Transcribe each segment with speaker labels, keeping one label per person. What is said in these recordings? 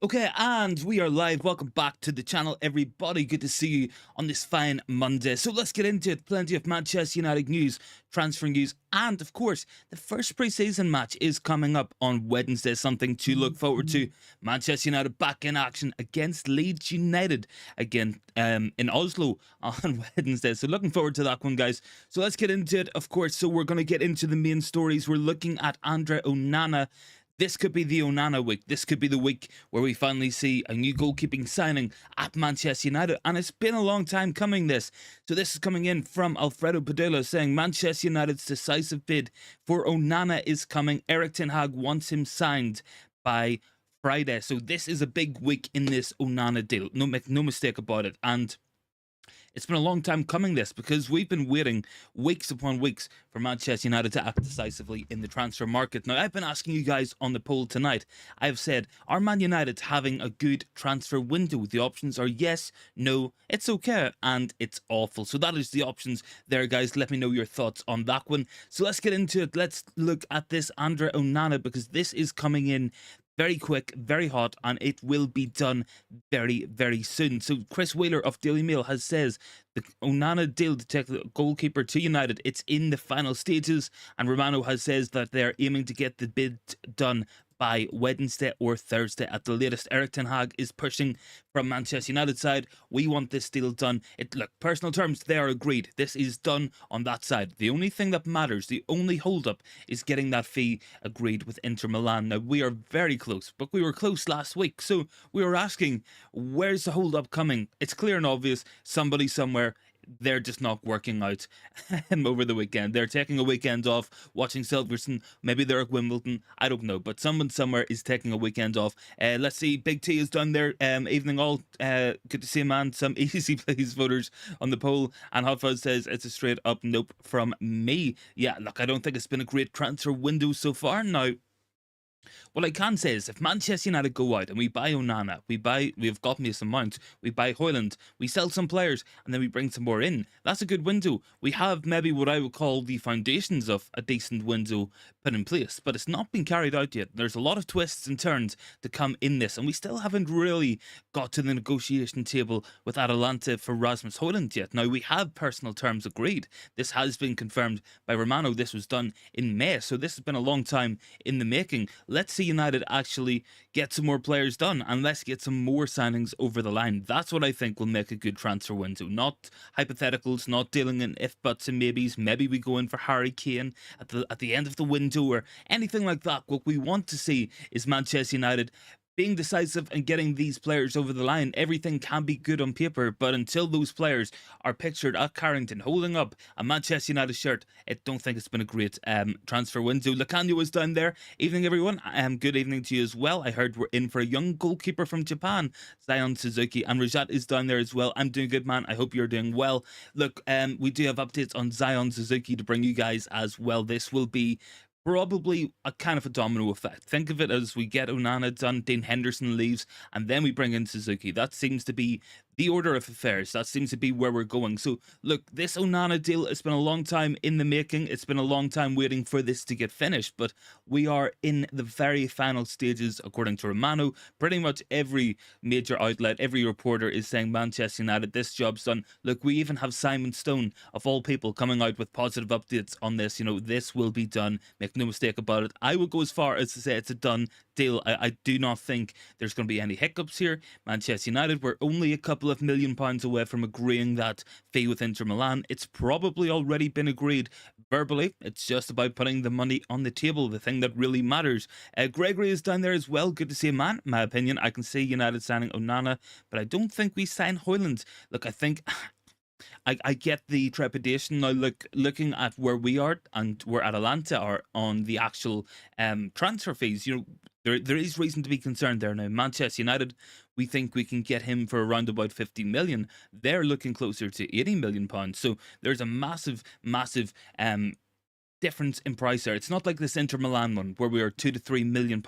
Speaker 1: Okay, and we are live. Welcome back to the channel, everybody. Good to see you on this fine Monday. So let's get into it. Plenty of Manchester United news, transfer news, and of course, the first pre-season match is coming up on Wednesday. Something to look forward to. Manchester United back in action against Leeds United again in Oslo on Wednesday. So looking forward to that one, guys. So let's get into it, of course. So we're going to get into the main stories. We're looking at Andre Onana. This could be the Onana week. This could be the week where we finally see a new goalkeeping signing at Manchester United. And it's been a long time coming, this. So this is coming in from Alfredo Padula saying Manchester United's decisive bid for Onana is coming. Erik Ten Hag wants him signed by Friday. So this is a big week in this Onana deal. Make no mistake about it. And it's been a long time coming, this, because we've been waiting weeks upon weeks for Manchester United to act decisively in the transfer market. Now, I've been asking you guys on the poll tonight. I've said, are Man United having a good transfer window? The options are yes, no, it's okay, and it's awful. So that is the options there, guys. Let me know your thoughts on that one. So let's get into it. Let's look at this Andre Onana, because this is coming in very quick, very hot, and it will be done very, very soon. So Chris Wheeler of Daily Mail has says the Onana deal to take the goalkeeper to United, it's in the final stages, and Romano has says that they're aiming to get the bid done by Wednesday or Thursday at the latest. Erik Ten Hag is pushing from Manchester United side. We want this deal done. Look, personal terms, they are agreed. This is done on that side. The only thing that matters, the only hold-up, is getting that fee agreed with Inter Milan. Now, we are very close, but we were close last week. So we were asking, where's the hold-up coming? It's clear and obvious. Somebody somewhere, they're just not working out over the weekend. They're taking a weekend off, watching Silverstone. Maybe they're at Wimbledon. I don't know. But someone somewhere is taking a weekend off. Let's see. Big T is done there. Evening all. Good to see you, man. Some easy plays voters on the poll. And Hot Fuzz says it's a straight up nope from me. Yeah, look, I don't think it's been a great transfer window so far. Now, what I can say is if Manchester United go out and we buy Onana, we've got Mason Mount, we buy Hojlund, we sell some players, and then we bring some more in, that's a good window. We have maybe what I would call the foundations of a decent window put in place, but it's not been carried out yet. There's a lot of twists and turns to come in this, and we still haven't really got to the negotiation table with Atalanta for Rasmus Hojlund yet. Now, we have personal terms agreed. This has been confirmed by Romano. This was done in May, so this has been a long time in the making. Let's see United actually get some more players done, and let's get some more signings over the line. That's what I think will make a good transfer window. Not hypotheticals, not dealing in if buts and maybes. Maybe we go in for Harry Kane at the end of the window or anything like that. What we want to see is Manchester United being decisive and getting these players over the line. Everything can be good on paper, but until those players are pictured at Carrington holding up a Manchester United shirt, I don't think it's been a great transfer window. Lacanio is down there. Evening, everyone. Good evening to you as well. I heard we're in for a young goalkeeper from Japan, Zion Suzuki, and Rajat is down there as well. I'm doing good, man. I hope you're doing well. Look, we do have updates on Zion Suzuki to bring you guys as well. This will be probably a kind of a domino effect. Think of it as we get Onana done, Dean Henderson leaves, and then we bring in Suzuki. That seems to be the order of affairs. That seems to be where we're going. So, look, this Onana deal, it's been a long time in the making. It's been a long time waiting for this to get finished, but we are in the very final stages, according to Romano. Pretty much every major outlet, every reporter is saying Manchester United, this job's done. Look, we even have Simon Stone, of all people, coming out with positive updates on this. You know, this will be done. Make no mistake about it. I would go as far as to say it's a done deal. I do not think there's going to be any hiccups here. Manchester United, we're only a couple of £1 million away from agreeing that fee with Inter Milan. It's probably already been agreed verbally. It's just about putting the money on the table, the thing that really matters. Gregory is down there as well. Good to see you, man. In my opinion, I can see United signing Onana, but I don't think we sign Hojlund. Look, I think I get the trepidation now. Looking at where we are and where Atalanta are on the actual transfer fees, you know, there is reason to be concerned there now. Manchester United, we think we can get him for around about 50 million. They're looking closer to 80 million pounds. So there's a massive difference in price there. It's not like this Inter Milan one where we are £2 to £3 million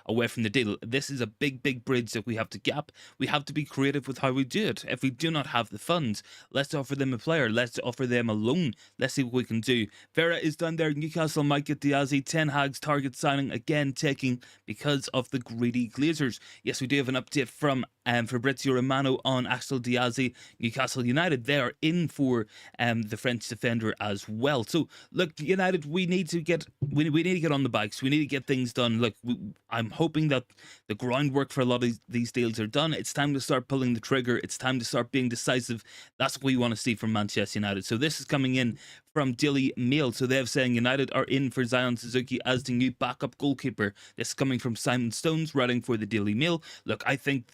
Speaker 1: away from the deal. This is a big bridge that we have to gap. We have to be creative with how we do it. If we do not have the funds, let's offer them a player. Let's offer them a loan. Let's see what we can do. Vera is down there. Newcastle might get Diazy. Ten Hag's target signing again taking because of the greedy Glazers. Yes, we do have an update from Fabrizio Romano on Axel Diazy. Newcastle United, they are in for the French defender as well. So look, United, we need to get on the bikes. We need to get things done. Look, I'm hoping that the groundwork for a lot of these deals are done. It's time to start pulling the trigger. It's time to start being decisive. That's what we want to see from Manchester United. So this is coming in from Daily Mail. So they're saying United are in for Zion Suzuki as the new backup goalkeeper. This is coming from Simon Stones, writing for the Daily Mail. Look, I think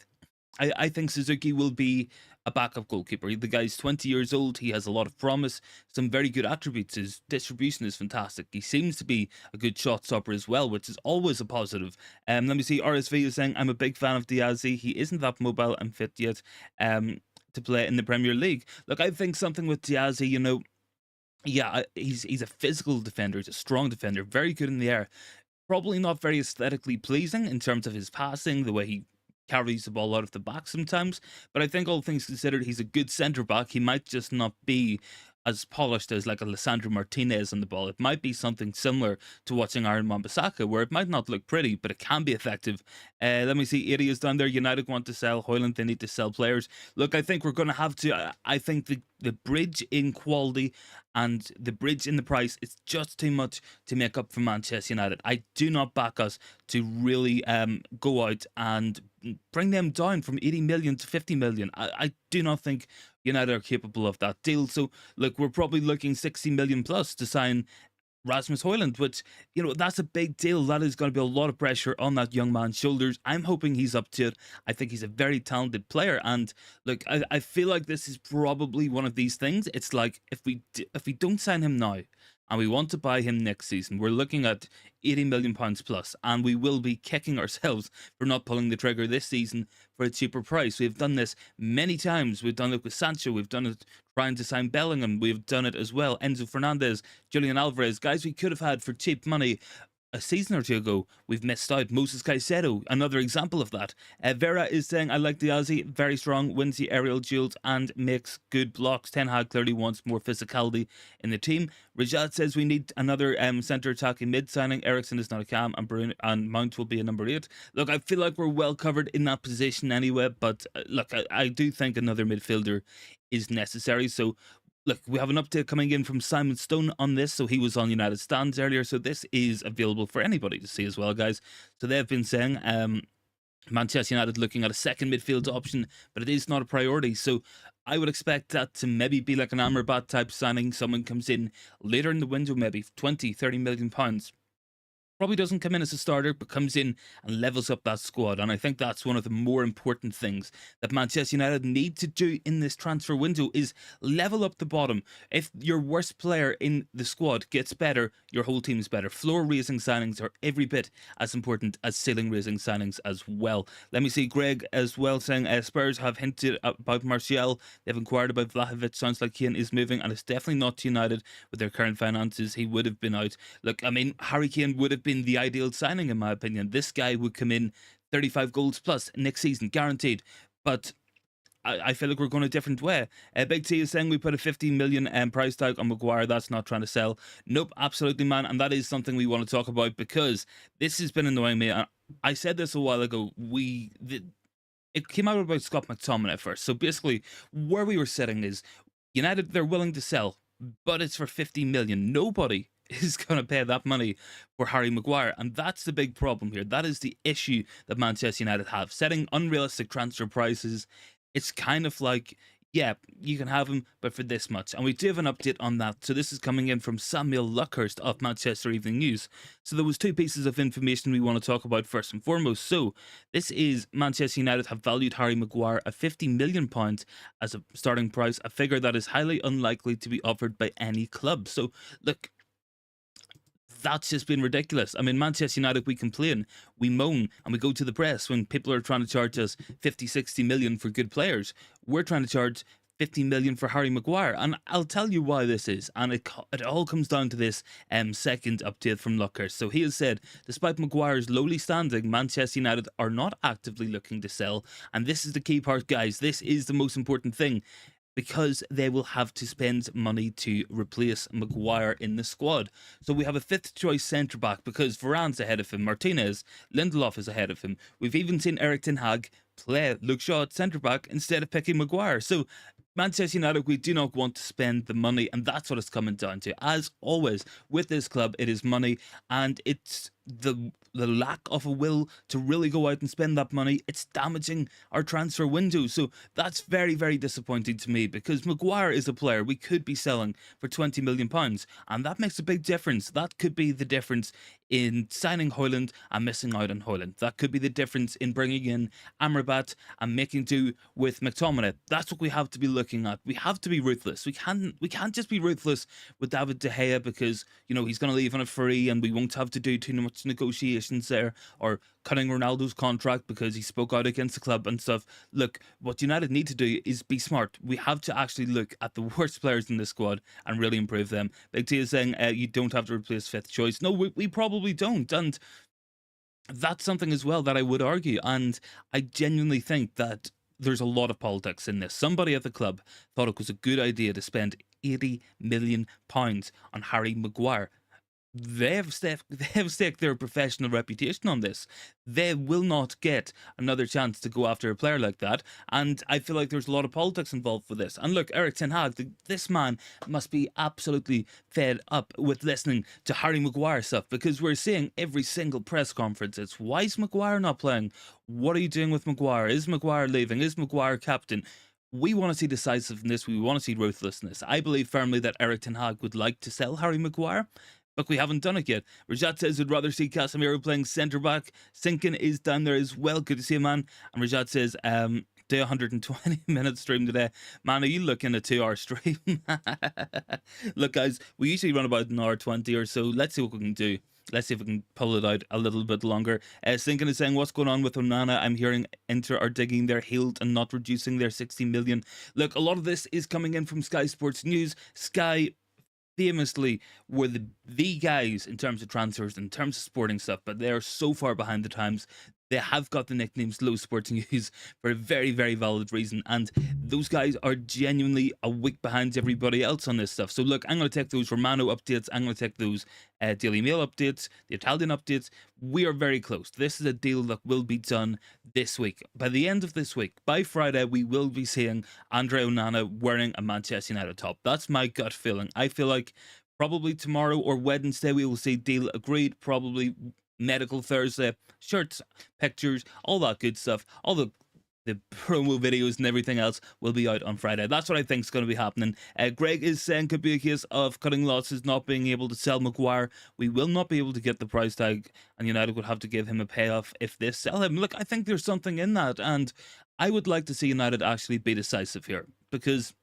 Speaker 1: Suzuki will be a backup goalkeeper. The guy's 20 years old. He has a lot of promise, some very good attributes. His distribution is fantastic. He seems to be a good shot stopper as well, which is always a positive. Let me see. RSV is saying, I'm a big fan of Diazy. He isn't that mobile and fit yet to play in the Premier League. Look, I think something with Diazy, you know, yeah, he's a physical defender. He's a strong defender. Very good in the air. Probably not very aesthetically pleasing in terms of his passing, the way he carries the ball out of the back sometimes, but I think all things considered, he's a good centre back. He might just not be as polished as like a Lissandro Martinez on the ball. It might be something similar to watching Aaron Wan-Bissaka, where it might not look pretty, but it can be effective. Let me see. Erik is down there. United want to sell Hojlund. They need to sell players. Look, I think we're going to have to. I think the bridge in quality and the bridge in the price is just too much to make up for Manchester United. I do not back us to really go out and bring them down from 80 million to 50 million. I do not think United are capable of that deal. So look, we're probably looking 60 million plus to sign Rasmus Hojlund, which, you know, that's a big deal. That is going to be a lot of pressure on that young man's shoulders. I'm hoping he's up to it. I think he's a very talented player. And look, I feel like this is probably one of these things. It's like if we don't sign him now and we want to buy him next season, we're looking at £80 million plus, and we will be kicking ourselves for not pulling the trigger this season for a cheaper price. We've done this many times. We've done it with Sancho. We've done it trying to sign Bellingham. We've done it as well. Enzo Fernandez, Julian Alvarez, guys we could have had for cheap money a season or two ago. We've missed out. Moses Caicedo, another example of that. Vera is saying, I like Diazy, very strong, wins the aerial duels and makes good blocks. Ten Hag clearly wants more physicality in the team. Rajat says we need another centre attacking mid signing. Eriksen is not a cam, and Bruno and Mount will be a number 8. Look, I feel like we're well covered in that position anyway, but look, I do think another midfielder is necessary. So look, we have an update coming in from Simon Stone on this. So he was on United Stands earlier. So this is available for anybody to see as well, guys. So they've been saying Manchester United looking at a second midfield option, but it is not a priority. So I would expect that to maybe be like an Amrabat type signing. Someone comes in later in the window, maybe 20, 30 million pounds. Probably doesn't come in as a starter, but comes in and levels up that squad. And I think that's one of the more important things that Manchester United need to do in this transfer window is level up the bottom. If your worst player in the squad gets better, your whole team is better. Floor-raising signings are every bit as important as ceiling-raising signings as well. Let me see Greg as well saying Spurs have hinted about Martial. They've inquired about Vlahovic. Sounds like Kane is moving, and it's definitely not United with their current finances. He would have been out. Look, I mean, Harry Kane would have been the ideal signing in my opinion. This guy would come in 35 goals plus next season, guaranteed. But I feel like we're going a different way. Big T is saying we put a 15 million price tag on Maguire. That's not trying to sell. Nope, absolutely, man. And that is something we want to talk about because this has been annoying me. I said this a while ago. It came out about Scott McTominay at first. So basically, where we were sitting is United, they're willing to sell, but it's for 50 million. Nobody is going to pay that money for Harry Maguire, and that's the big problem here. That is the issue that Manchester United have, setting unrealistic transfer prices. It's kind of like, yeah, you can have him, but for this much. And we do have an update on that. So this is coming in from Samuel Luckhurst of Manchester Evening News. So there was 2 pieces of information we want to talk about first and foremost. So this is Manchester United have valued Harry Maguire at £50 million as a starting price, a figure that is highly unlikely to be offered by any club. So look, that's just been ridiculous. I mean, Manchester United, we complain, we moan, and we go to the press when people are trying to charge us 50, 60 million for good players. We're trying to charge 50 million for Harry Maguire. And I'll tell you why this is. And it all comes down to this second update from Lucker. So he has said, despite Maguire's lowly standing, Manchester United are not actively looking to sell. And this is the key part, guys. This is the most important thing, because they will have to spend money to replace Maguire in the squad. So we have a fifth choice centre back because Varane's ahead of him, Martinez, Lindelof is ahead of him. We've even seen Erik ten Hag play Luke Shaw at centre back instead of picking Maguire. So Manchester United, we do not want to spend the money, and that's what it's coming down to. As always, with this club, it is money, and it's the lack of a will to really go out and spend that money. It's damaging our transfer window. So that's very, very disappointing to me, because Maguire is a player we could be selling for £20 million, and that makes a big difference. That could be the difference in signing Hojlund and missing out on Hojlund. That could be the difference in bringing in Amrabat and making do with McTominay. That's what we have to be looking at. We have to be ruthless. We can't just be ruthless with David De Gea because, you know, he's going to leave on a free and we won't have to do too much negotiations there, or cutting Ronaldo's contract because he spoke out against the club and stuff. Look, what United need to do is be smart. We have to actually look at the worst players in the squad and really improve them. Big T is saying you don't have to replace fifth choice. No, we probably don't, and that's something as well that I would argue. And I genuinely think that there's a lot of politics in this. Somebody at the club thought it was a good idea to spend £80 million on Harry Maguire. They have staked their professional reputation on this. They will not get another chance to go after a player like that. And I feel like there's a lot of politics involved with this. And look, Erik ten Hag, this man must be absolutely fed up with listening to Harry Maguire stuff, because we're seeing every single press conference, it's, why is Maguire not playing? What are you doing with Maguire? Is Maguire leaving? Is Maguire captain? We want to see decisiveness. We want to see ruthlessness. I believe firmly that Erik ten Hag would like to sell Harry Maguire, but we haven't done it yet. Rajat says would rather see Casemiro playing centre back. Sinkin is down there as well. Good to see you, man. And Rajat says, do 120-minute stream today. Man, are you looking at a 2-hour stream? Look, guys, we usually run about an hour 20 or so. Let's see what we can do. Let's see if we can pull it out a little bit longer. Sinkin is saying, what's going on with Onana? I'm hearing Inter are digging their heels and not reducing their 60 million. Look, a lot of this is coming in from Sky Sports News. Sky famously were the guys in terms of transfers, in terms of sporting stuff, but they are so far behind the times. They have got the nicknames Low Sporting News for a very, very valid reason, and those guys are genuinely a week behind everybody else on this stuff. So look, I'm going to take those Romano updates, I'm going to take those Daily Mail updates, the Italian updates. We are very close. This is a deal that will be done this week. By the end of this week, by Friday, we will be seeing Andre Onana wearing a Manchester United top. That's my gut feeling. I feel like probably tomorrow or Wednesday we will see deal agreed, probably medical Thursday, shirts, pictures, all that good stuff, all the promo videos and everything else will be out on Friday. That's what I think is going to be happening. Greg is saying could be a case of cutting losses, not being able to sell Maguire. We will not be able to get the price tag, and United would have to give him a payoff if they sell him. Look, I think there's something in that, and I would like to see United actually be decisive here, because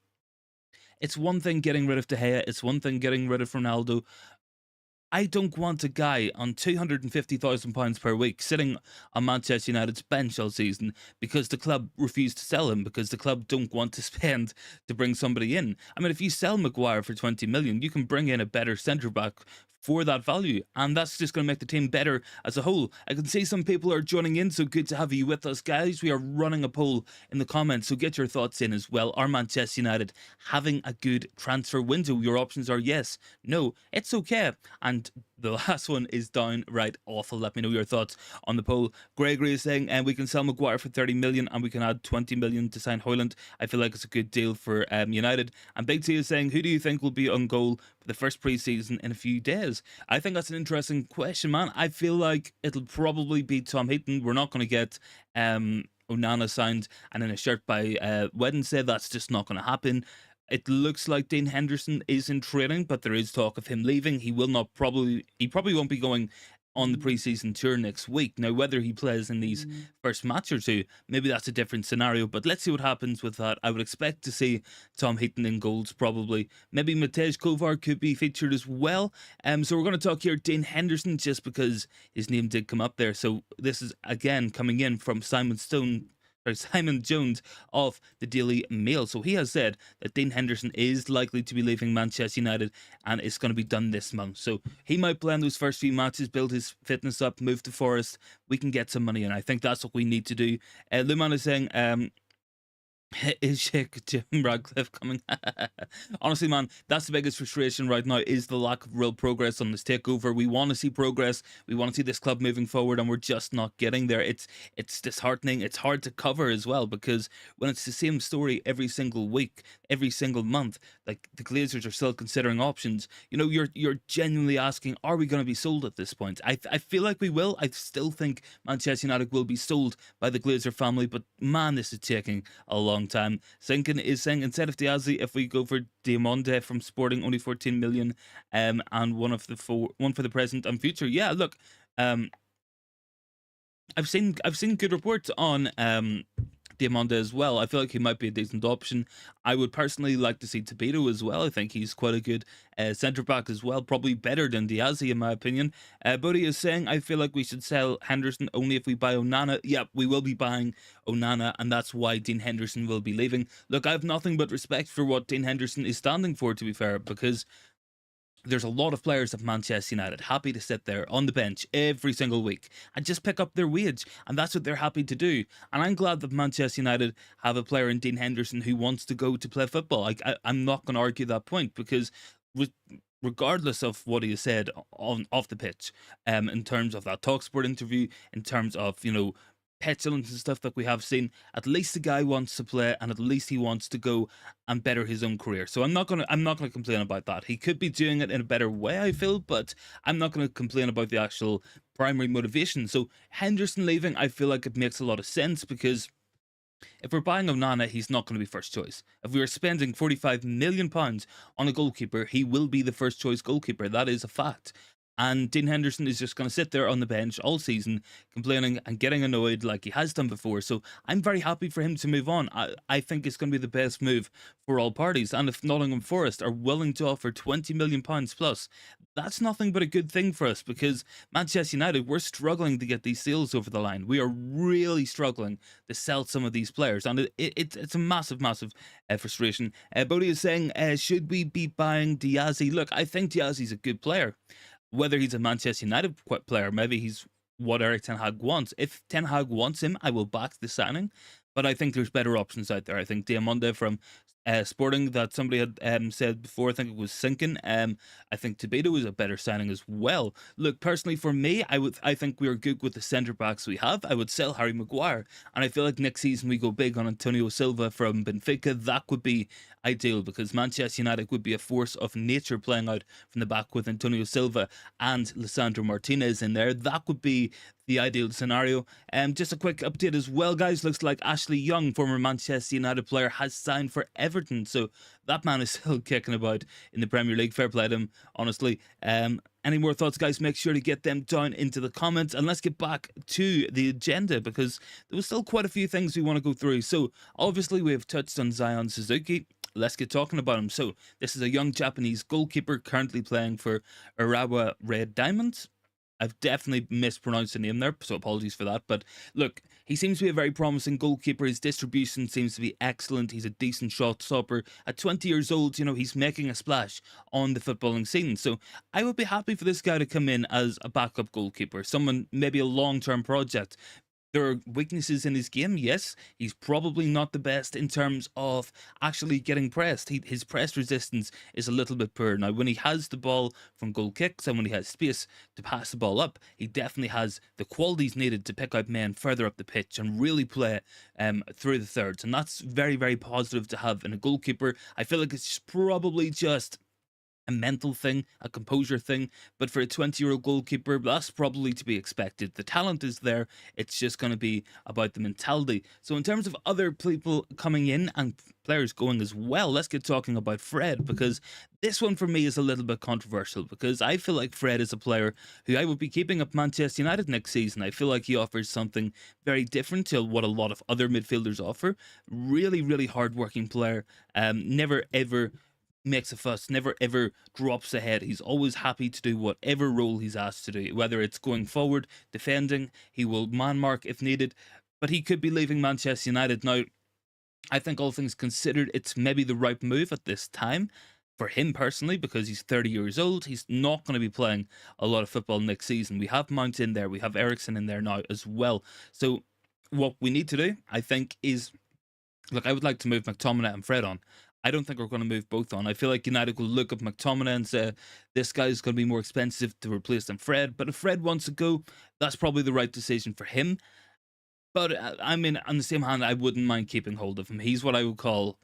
Speaker 1: it's one thing getting rid of De Gea, it's one thing getting rid of Ronaldo. I don't want a guy on £250,000 per week sitting on Manchester United's bench all season because the club refused to sell him, because the club don't want to spend to bring somebody in. I mean, if you sell Maguire for 20 million, you can bring in a better centre-back for that value, and that's just going to make the team better as a whole. I can see some people are joining in, so good to have you with us, guys. We are running a poll in the comments, so get your thoughts in as well. Are Manchester United having a good transfer window? Your options are yes, no, it's okay, and the last one is downright awful. Let me know your thoughts on the poll. Gregory is saying, we can sell Maguire for 30 million and we can add 20 million to sign Hojlund. I feel like it's a good deal for United. And Big T is saying, who do you think will be on goal for the first pre-season in a few days? I think that's an interesting question, man. I feel like it'll probably be Tom Heaton. We're not going to get Onana signed and in a shirt by Wednesday. That's just not going to happen. It looks like Dean Henderson is in training, but there is talk of him leaving. He probably won't be going on the preseason tour next week. Now, whether he plays in these first match or two, maybe that's a different scenario, but let's see what happens with that. I would expect to see Tom Heaton in goals, probably. Maybe Matej Kovar could be featured as well. So we're going to talk here Dean Henderson, just because his name did come up there. So this is, again, coming in from Simon Stone. Simon Jones of the Daily Mail. So he has said that Dean Henderson is likely to be leaving Manchester United, and it's going to be done this month. So he might play in those first few matches, build his fitness up, move to Forest. We can get some money in. I think that's what we need to do. Luman is saying, is Sheikh Jim Radcliffe coming? Honestly, man, that's the biggest frustration right now, is the lack of real progress on this takeover. We want to see progress. We want to see this club moving forward, and we're just not getting there. It's disheartening. It's hard to cover as well, because when it's the same story every single week, every single month, like the Glazers are still considering options. You know, you're genuinely asking, are we going to be sold at this point? I feel like we will. I still think Manchester United will be sold by the Glazer family, but man, this is taking a long time. Sinkin is saying, instead of Diazy, if we go for Diamonde from Sporting, only 14 million, and one for the present and future. Yeah, look, I've seen good reports on Diamonde as well. I feel like he might be a decent option. I would personally like to see Tobito as well. I think he's quite a good centre-back as well, probably better than Diazy in my opinion. Bodhi is saying, I feel like we should sell Henderson only if we buy Onana. Yep, we will be buying Onana, and that's why Dean Henderson will be leaving. Look, I have nothing but respect for what Dean Henderson is standing for, to be fair, because there's a lot of players at Manchester United happy to sit there on the bench every single week and just pick up their wage, and that's what they're happy to do. And I'm glad that Manchester United have a player in Dean Henderson who wants to go to play football. I'm not going to argue that point, because regardless of what he has said on off the pitch, in terms of that TalkSport interview, in terms of, you know, petulance and stuff that we have seen, at least the guy wants to play, and at least he wants to go and better his own career. So I'm not gonna complain about that. He could be doing it in a better way, I feel, but I'm not gonna complain about the actual primary motivation. So Henderson leaving, I feel like it makes a lot of sense, because if we're buying Onana, he's not going to be first choice. If we are spending £45 million on a goalkeeper, he will be the first choice goalkeeper. That is a fact. And Dean Henderson is just going to sit there on the bench all season, complaining and getting annoyed like he has done before. So I'm very happy for him to move on. I think it's going to be the best move for all parties. And if Nottingham Forest are willing to offer £20 million plus, that's nothing but a good thing for us, because Manchester United, we're struggling to get these sales over the line. We are really struggling to sell some of these players, and it's a massive frustration. Bodhi is saying, should we be buying Diazy? Look, I think Diazy's a good player. Whether he's a Manchester United player, maybe he's what Erik Ten Hag wants. If Ten Hag wants him, I will back the signing. But I think there's better options out there. I think Diamonde from Sporting, that somebody had said before, I think it was Sinkin. I think Tobito is a better signing as well. Look, personally for me, I think we are good with the centre backs we have. I would sell Harry Maguire, and I feel like next season we go big on Antonio Silva from Benfica. That would be ideal, because Manchester United would be a force of nature playing out from the back with Antonio Silva and Lisandro Martinez in there. That would be the ideal scenario. Just a quick update as well, guys. Looks like Ashley Young, former Manchester United player, has signed for Everton. So that man is still kicking about in the Premier League. Fair play to him, honestly. Any more thoughts, guys? Make sure to get them down into the comments. And let's get back to the agenda, because there was still quite a few things we want to go through. So obviously we have touched on Zion Suzuki. Let's get talking about him. So this is a young Japanese goalkeeper currently playing for Urawa Red Diamonds. I've definitely mispronounced the name there, so apologies for that. But look, he seems to be a very promising goalkeeper. His distribution seems to be excellent. He's a decent shot stopper. At 20 years old, you know, he's making a splash on the footballing scene. So I would be happy for this guy to come in as a backup goalkeeper, someone, maybe a long-term project. There are weaknesses in his game, yes. He's probably not the best in terms of actually getting pressed. His press resistance is a little bit poor. Now, when he has the ball from goal kicks and when he has space to pass the ball up, he definitely has the qualities needed to pick out men further up the pitch and really play through the thirds. And that's very, very positive to have in a goalkeeper. I feel like it's probably just a mental thing, a composure thing, but for a 20-year-old goalkeeper, that's probably to be expected. The talent is there, it's just going to be about the mentality. So in terms of other people coming in and players going as well, let's get talking about Fred, because this one for me is a little bit controversial, because I feel like Fred is a player who I would be keeping up Manchester United next season. I feel like he offers something very different to what a lot of other midfielders offer. Really, really hard-working player, never ever makes a fuss, never ever drops ahead. He's always happy to do whatever role he's asked to do, whether it's going forward, defending. He will man mark if needed. but he could be leaving Manchester United. Now, I think all things considered, it's maybe the right move at this time for him personally, because he's 30 years old. He's not going to be playing a lot of football next season. We have Mount in there. We have Eriksen in there now as well. So what we need to do, I think, is, look, I would like to move McTominay and Fred on. I don't think we're going to move both on. I feel like United will look at McTominay and say, this guy's going to be more expensive to replace than Fred. But if Fred wants to go, that's probably the right decision for him. But I mean, on the same hand, I wouldn't mind keeping hold of him. He's what I would call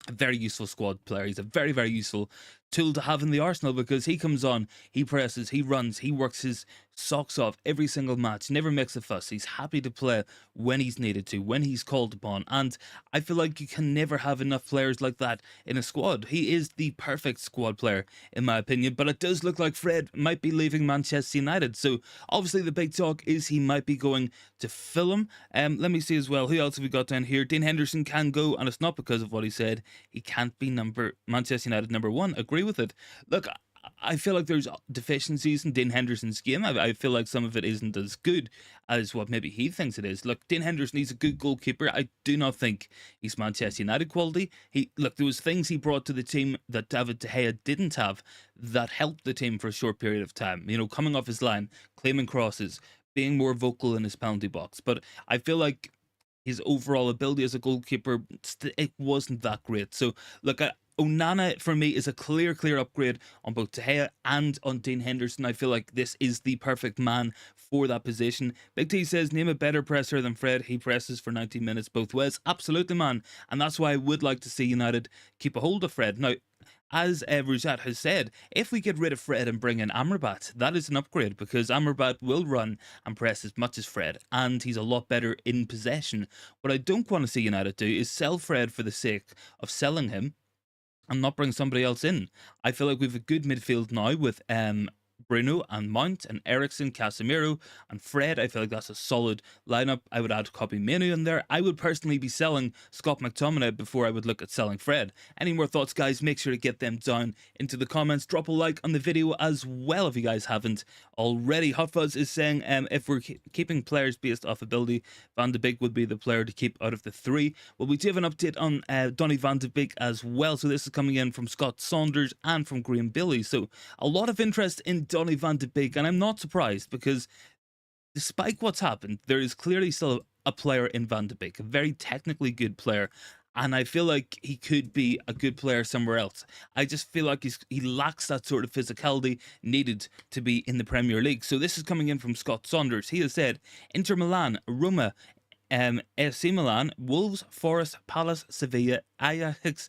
Speaker 1: a very useful squad player. He's a very, very useful tool to have in the arsenal, because he comes on, he presses, he runs, he works his socks off every single match, never makes a fuss. He's happy to play when he's needed to, when he's called upon. And I feel like you can never have enough players like that in a squad. He is the perfect squad player, in my opinion. But it does look like Fred might be leaving Manchester United. So obviously the big talk is he might be going to Fulham. Let me see as well, who else have we got down here? Dean Henderson can go, and it's not because of what he said. He can't be Manchester United #1. Agree with it. Look, I feel like there's deficiencies in Dean Henderson's game. I feel like some of it isn't as good as what maybe he thinks it is. Look, Dean Henderson, he's a good goalkeeper. I do not think he's Manchester United quality. There was things he brought to the team that David De Gea didn't have that helped the team for a short period of time. You know, coming off his line, claiming crosses, being more vocal in his penalty box. But I feel like his overall ability as a goalkeeper, it wasn't that great. So, look, Onana, for me, is a clear upgrade on both De Gea and on Dean Henderson. I feel like this is the perfect man for that position. Big T says, name a better presser than Fred. He presses for 90 minutes both ways. Absolutely, man. And that's why I would like to see United keep a hold of Fred. Now, as Ruzat has said, if we get rid of Fred and bring in Amrabat, that is an upgrade, because Amrabat will run and press as much as Fred, and he's a lot better in possession. What I don't want to see United do is sell Fred for the sake of selling him and not bring somebody else in. I feel like we have a good midfield now with Bruno and Mount and Eriksen, Casemiro and Fred. I feel like that's a solid lineup. I would add Copy Menu in there. I would personally be selling Scott McTominay before I would look at selling Fred. Any more thoughts, guys? Make sure to get them down into the comments. Drop a like on the video as well if you guys haven't already. Hot Fuzz is saying if we're keeping players based off ability, Van de Beek would be the player to keep out of the three. Well, we do have an update on Donny Van de Beek as well. So this is coming in from Scott Saunders and from Graham Billy. So a lot of interest in Donny Van de Beek, and I'm not surprised, because despite what's happened, there is clearly still a player in Van de Beek, a very technically good player, and I feel like he could be a good player somewhere else. I just feel like he lacks that sort of physicality needed to be in the Premier League. So this is coming in from Scott Saunders. He has said, Inter Milan, Roma, AC Milan, Wolves, Forest, Palace, Sevilla, Ajax,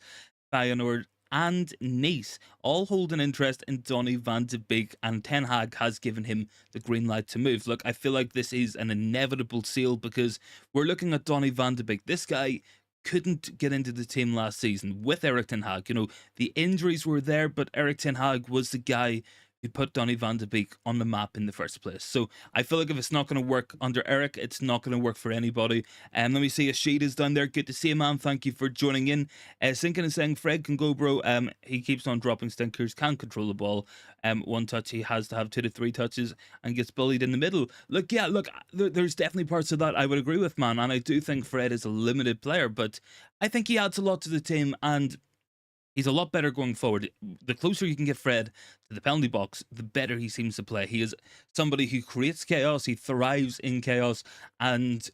Speaker 1: Feyenoord and Nice all hold an interest in Donny Van de Beek, and Ten Hag has given him the green light to move. Look, I feel like this is an inevitable sale, because we're looking at Donny Van de Beek. This guy couldn't get into the team last season with Erik Ten Hag. You know, the injuries were there, but Erik Ten Hag was the guy who put Donny Van de Beek on the map in the first place. So I feel like if it's not going to work under Erik, it's not going to work for anybody. Let me see, Ashid is down there. Good to see you, man. Thank you for joining in. Sinkin is saying, Fred can go, bro. He keeps on dropping stinkers, can't control the ball. One touch, he has to have 2 to 3 touches and gets bullied in the middle. Look, yeah, look, there's definitely parts of that I would agree with, man. And I do think Fred is a limited player, but I think he adds a lot to the team, and he's a lot better going forward. The closer you can get Fred to the penalty box, the better he seems to play. He is somebody who creates chaos, he thrives in chaos, and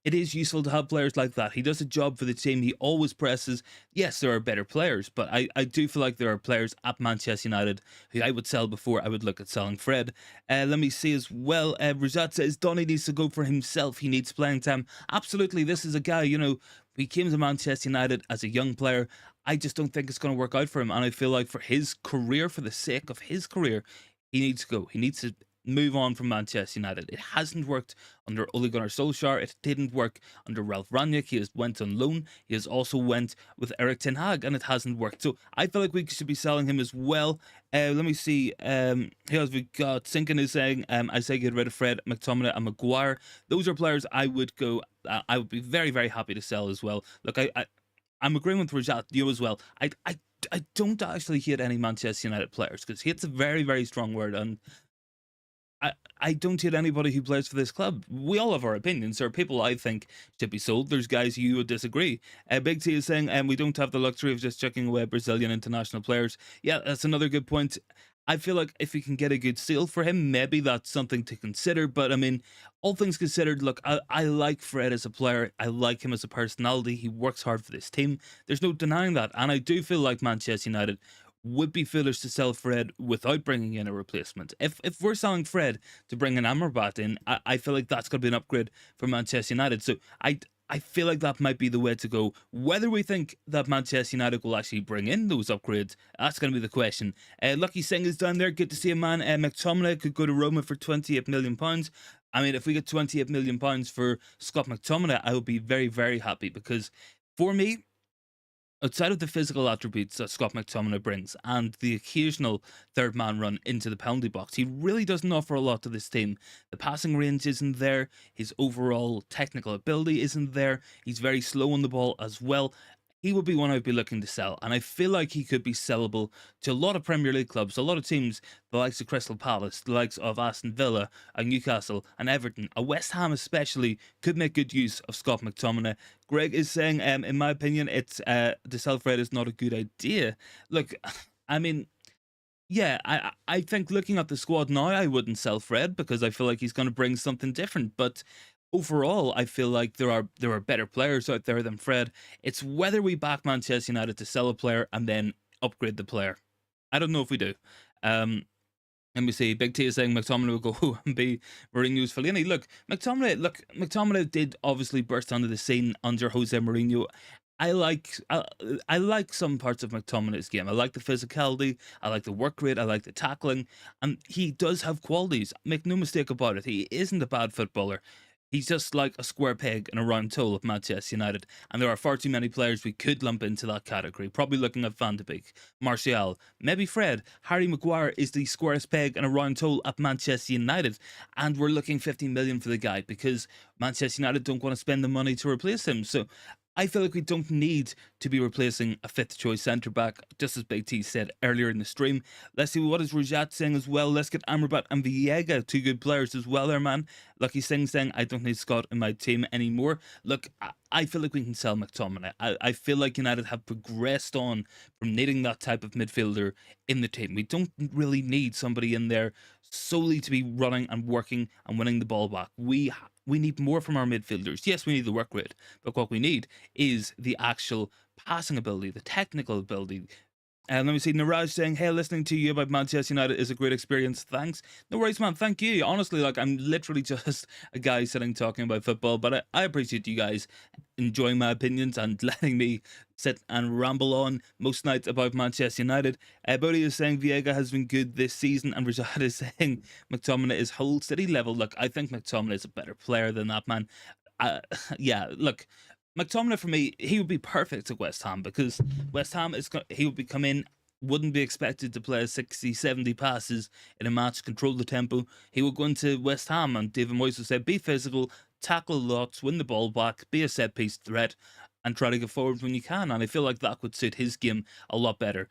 Speaker 1: it is useful to have players like that. He does a job for the team, he always presses. Yes, there are better players, but I do feel like there are players at Manchester United who I would sell before I would look at selling Fred. Let me see as well. Ruzat says, Donny needs to go for himself, he needs playing time. Absolutely, this is a guy, you know, he came to Manchester United as a young player. I just don't think it's going to work out for him. And I feel like for his career, for the sake of his career, he needs to go. He needs to move on from Manchester United. It hasn't worked under Ole Gunnar Solskjaer. It didn't work under Ralf Rangnick. He has went on loan. He has also went with Erik Ten Hag, and it hasn't worked. So I feel like we should be selling him as well. Let me see. Who else we got? Sinkin is saying, I say get rid of Fred, McTominay and Maguire. Those are players I would go. I would be very, very happy to sell as well. Look, I'm agreeing with Rajat, you as well. I don't actually hate any Manchester United players, because hate's a very, very strong word, and I, I don't hate anybody who plays for this club. We all have our opinions. There are people I think should be sold. There's guys who would disagree. Big T is saying, we don't have the luxury of just chucking away Brazilian international players. Yeah, that's another good point. I feel like if we can get a good sale for him, maybe that's something to consider. But I mean, all things considered, look, I like Fred as a player. I like him as a personality. He works hard for this team. There's no denying that. And I do feel like Manchester United would be foolish to sell Fred without bringing in a replacement. If we're selling Fred to bring an Amrabat in, I feel like that's going to be an upgrade for Manchester United. So I feel like that might be the way to go. Whether we think that Manchester United will actually bring in those upgrades, that's going to be the question. Lucky Singh is down there. Good to see a man. McTominay could go to Roma for £28 million. I mean, if we get £28 million for Scott McTominay, I would be very, very happy because for me, outside of the physical attributes that Scott McTominay brings and the occasional third man run into the penalty box, he really doesn't offer a lot to this team. The passing range isn't there, his overall technical ability isn't there, he's very slow on the ball as well. He would be one I'd be looking to sell, and I feel like he could be sellable to a lot of Premier League clubs, a lot of teams, the likes of Crystal Palace, the likes of Aston Villa, and Newcastle, and Everton. A West Ham especially could make good use of Scott McTominay. Greg is saying, in my opinion, it's to sell Fred is not a good idea. Look, I mean, yeah, I think looking at the squad now, I wouldn't sell Fred because I feel like he's going to bring something different. But overall, I feel like there are better players out there than Fred. It's whether we back Manchester United to sell a player and then upgrade the player. I don't know if we do. Let me see. Big T is saying McTominay will go and be Mourinho's Fellaini. McTominay did obviously burst onto the scene under Jose Mourinho. I like some parts of McTominay's game. I like the physicality, I like the work rate, I like the tackling, and he does have qualities. Make no mistake about it. He isn't a bad footballer. He's just like a square peg in a round hole of Manchester United, and there are far too many players we could lump into that category. Probably looking at Van de Beek, Martial, maybe Fred. Harry Maguire is the squarest peg in a round hole at Manchester United, and we're looking 15 million for the guy because Manchester United don't want to spend the money to replace him. So I feel like we don't need to be replacing a fifth choice centre back, just as Big T said earlier in the stream. Let's see what is Rajat saying as well. Let's get Amrabat and Viega, two good players as well there, man. Lucky Singh saying, I don't need Scott in my team anymore. Look, I feel like we can sell McTominay. I feel like United have progressed on from needing that type of midfielder in the team. We don't really need somebody in there solely to be running and working and winning the ball back. We need more from our midfielders. Yes, we need the work rate, but what we need is the actual passing ability, the technical ability. And let me see, Niraj saying, hey, listening to you about Manchester United is a great experience. Thanks. No worries, man. Thank you. Honestly, like, I'm literally just a guy sitting talking about football, but I appreciate you guys enjoying my opinions and letting me sit and ramble on most nights about Manchester United. Bodhi is saying Viega has been good this season, and Rajad is saying McTominay is Hull City level. Look, I think McTominay is a better player than that, man. Yeah, look, McTominay for me, he would be perfect at West Ham because West Ham he would be come in, wouldn't be expected to play 60, 70 passes in a match, control the tempo. He would go into West Ham and David Moyes would say, be physical, tackle lots, win the ball back, be a set piece threat, and try to get forward when you can. And I feel like that would suit his game a lot better.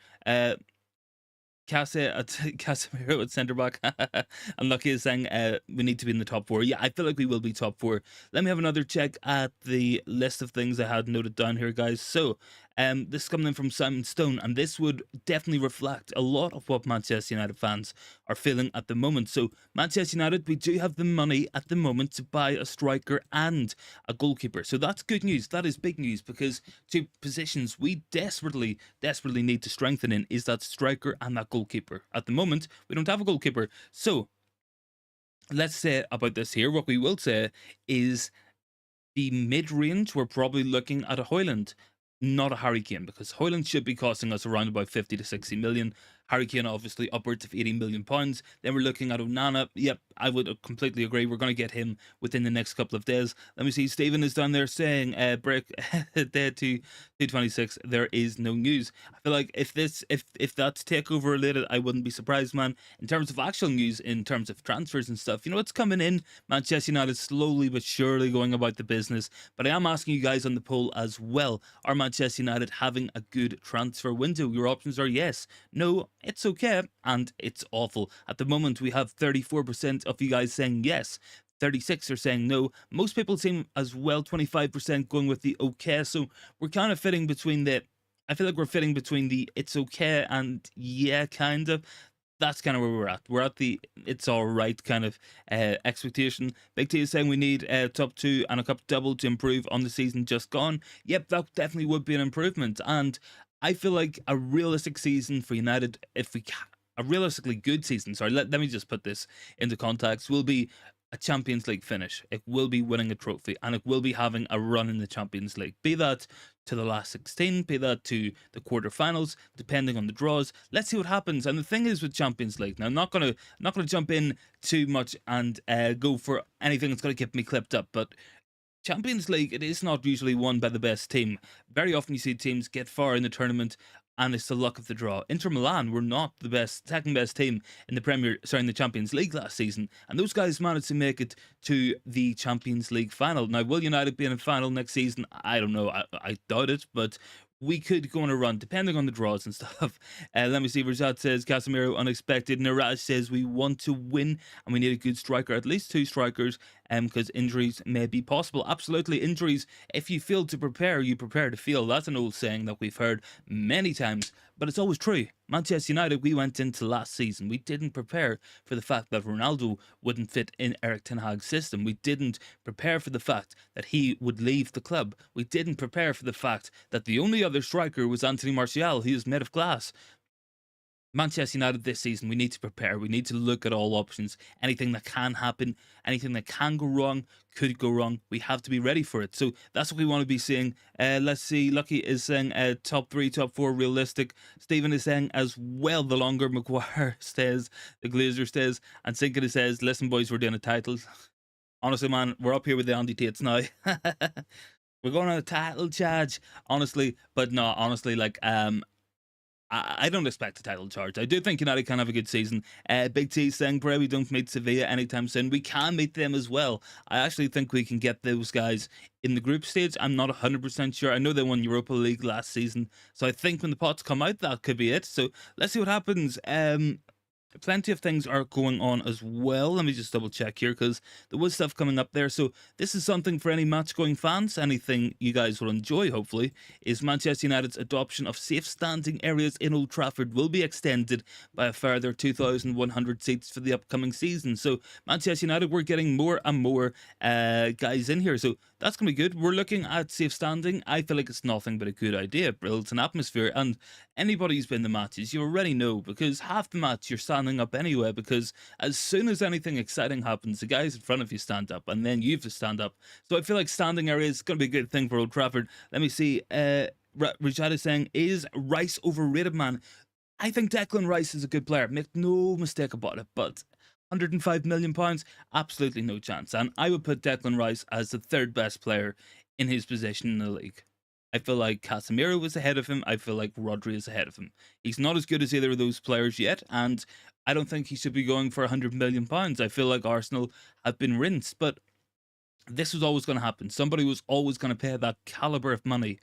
Speaker 1: Casemiro at centre back. And Lucky is saying we need to be in the top four. Yeah, I feel like we will be top four. Let me have another check at the list of things I had noted down here, guys. So, this is coming in from Simon Stone, and this would definitely reflect a lot of what Manchester United fans are feeling at the moment. So, Manchester United, we do have the money at the moment to buy a striker and a goalkeeper. So that's good news. That is big news because two positions we desperately need to strengthen in is that striker and that goalkeeper. At the moment, we don't have a goalkeeper. So, let's say about this here. What we will say is the mid-range, we're probably looking at a Hojlund, not a Harry Kane, because Hojlund should be costing us around about 50 to 60 million. Harry Kane obviously upwards of 80 million pounds. Then we're looking at Onana. Yep, I would completely agree. We're going to get him within the next couple of days. Let me see. Stephen is down there saying, break dead to 226. There is no news. I feel like if that's takeover related, I wouldn't be surprised, man. In terms of actual news, in terms of transfers and stuff, you know, it's coming in. Manchester United slowly but surely going about the business. But I am asking you guys on the poll as well. Are Manchester United having a good transfer window? Your options are yes, no, it's okay and it's awful. At the moment, we have 34% of you guys saying yes. 36 are saying no. Most people seem as well 25% going with the okay. So we're kind of fitting between the, I feel like we're fitting between the it's okay and yeah, kind of. That's kind of where we're at. We're at the it's all right kind of expectation. Big T is saying we need top two and a cup double to improve on the season just gone. Yep, that definitely would be an improvement. And I feel like a realistic season for United, if we a realistically good season, sorry, let me just put this into context, will be a Champions League finish. It will be winning a trophy and it will be having a run in the Champions League. Be that to the last 16, be that to the quarterfinals, depending on the draws. Let's see what happens. And the thing is with Champions League, now I'm not gonna jump in too much and go for anything that's gonna get me clipped up, but Champions League, it is not usually won by the best team. Very often you see teams get far in the tournament and it's the luck of the draw. Inter Milan were not the second best team in the Champions League last season, and those guys managed to make it to the Champions League final. Now, will United be in a final next season? I don't know. I doubt it, but we could go on a run depending on the draws and stuff. Let me see. Rajat says Casemiro unexpected. Niraj says we want to win and we need a good striker, at least two strikers, because injuries may be possible. Absolutely, injuries. If you fail to prepare, you prepare to fail. That's an old saying that we've heard many times, but it's always true. Manchester United, we went into last season. We didn't prepare for the fact that Ronaldo wouldn't fit in Erik ten Hag's system. We didn't prepare for the fact that he would leave the club. We didn't prepare for the fact that the only other striker was Anthony Martial, who is made of glass. Manchester United this season, we need to prepare. We need to look at all options. Anything that can happen, anything that can go wrong, could go wrong. We have to be ready for it. So that's what we want to be seeing. Let's see. Lucky is saying top three, top four, realistic. Stephen is saying as well, the longer Maguire stays, the Glazer stays. And Sinkin says, listen, boys, we're doing a title. Honestly, man, we're up here with the Andy Tates now. We're going on a title charge, honestly. But no, honestly, like, I don't expect a title charge. I do think United can have a good season. Big T saying, pray we don't meet Sevilla anytime soon. We can meet them as well. I actually think we can get those guys in the group stage. I'm not 100% sure. I know they won Europa League last season, so I think when the pots come out, that could be it. So let's see what happens. Plenty of things are going on as well. Let me just double check here because there was stuff coming up there. So this is something for any match going fans. Anything you guys will enjoy, hopefully, is Manchester United's adoption of safe standing areas in Old Trafford will be extended by a further 2,100 seats for the upcoming season. So Manchester United, we're getting more and more guys in here. So that's going to be good. We're looking at safe standing. I feel like it's nothing but a good idea. It builds an atmosphere. And anybody who's been in the matches, you already know, because half the match you're standing up anyway, because as soon as anything exciting happens, the guys in front of you stand up and then you have to stand up. So I feel like standing area is going to be a good thing for Old Trafford. Let me see. Rajad is saying, is Rice overrated, man? I think Declan Rice is a good player. Make no mistake about it, but £105 million, absolutely no chance. And I would put Declan Rice as the third best player in his position in the league. I feel like Casemiro is ahead of him. I feel like Rodri is ahead of him. He's not as good as either of those players yet, and I don't think he should be going for £100 million. I feel like Arsenal have been rinsed, but this was always going to happen. Somebody was always going to pay that caliber of money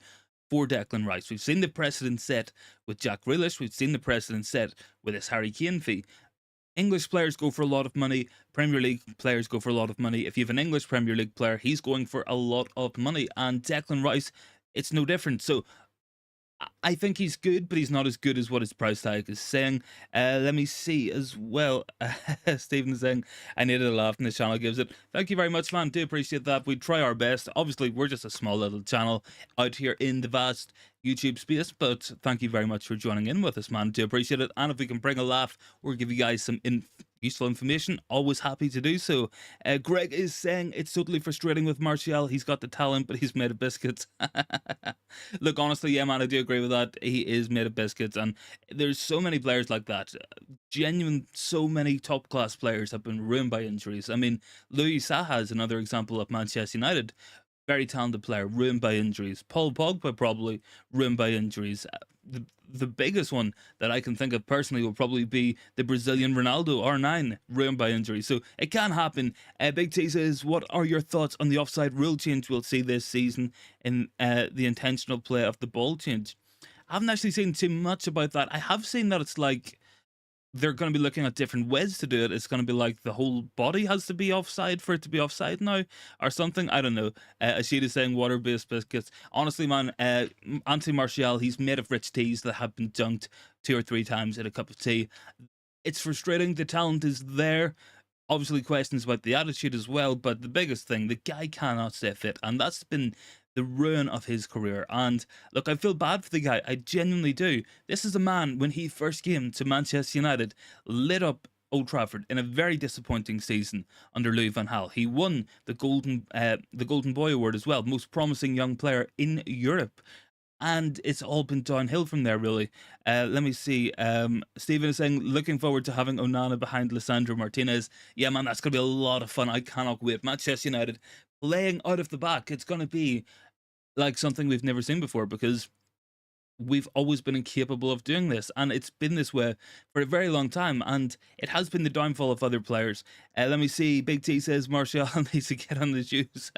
Speaker 1: for Declan Rice. We've seen the precedent set with Jack Grealish. We've seen the precedent set with this Harry Kane fee. English players go for a lot of money. Premier League players go for a lot of money. If you have an English Premier League player, he's going for a lot of money. And Declan Rice, it's no different. So I think he's good, but he's not as good as what his price tag is saying. Let me see as well. Stephen is saying, I needed a laugh and the channel gives it. Thank you very much, man. Do appreciate that. We try our best. Obviously, we're just a small little channel out here in the vast YouTube space, but thank you very much for joining in with us, man. Do appreciate it. And if we can bring a laugh or give you guys some useful information, always happy to do so. Greg is saying it's totally frustrating with Martial. He's got the talent, but he's made of biscuits. Look, honestly, yeah, man, I do agree with that. He is made of biscuits, and there's so many players like that. Genuine, so many top class players have been ruined by injuries. I mean, Louis Saha is another example of Manchester United. Very talented player, ruined by injuries. Paul Pogba probably ruined by injuries. The biggest one that I can think of personally will probably be the Brazilian Ronaldo, R9, ruined by injuries. So it can happen. Big T says, what are your thoughts on the offside rule change we'll see this season in the intentional play of the ball change? I haven't actually seen too much about that. I have seen that it's like they're going to be looking at different ways to do it. It's going to be like the whole body has to be offside for it to be offside now, or something. I don't know. Ashita's saying water-based biscuits. Honestly, man, Anthony Martial, he's made of rich teas that have been dunked 2 or 3 times in a cup of tea. It's frustrating. The talent is there. Obviously, questions about the attitude as well. But the biggest thing, the guy cannot stay fit, and that's been the ruin of his career. And look, I feel bad for the guy. I genuinely do. This is a man, when he first came to Manchester United, lit up Old Trafford in a very disappointing season under Louis van Gaal. He won the Golden Boy Award as well, most promising young player in Europe. And it's all been downhill from there, really. Let me see. Stephen is saying, looking forward to having Onana behind Lisandro Martinez. Yeah, man, that's going to be a lot of fun. I cannot wait. Manchester United playing out of the back. It's going to be like something we've never seen before, because we've always been incapable of doing this, and it's been this way for a very long time, and it has been the downfall of other players. Let me see. Big T says Martial needs to get on the shoes.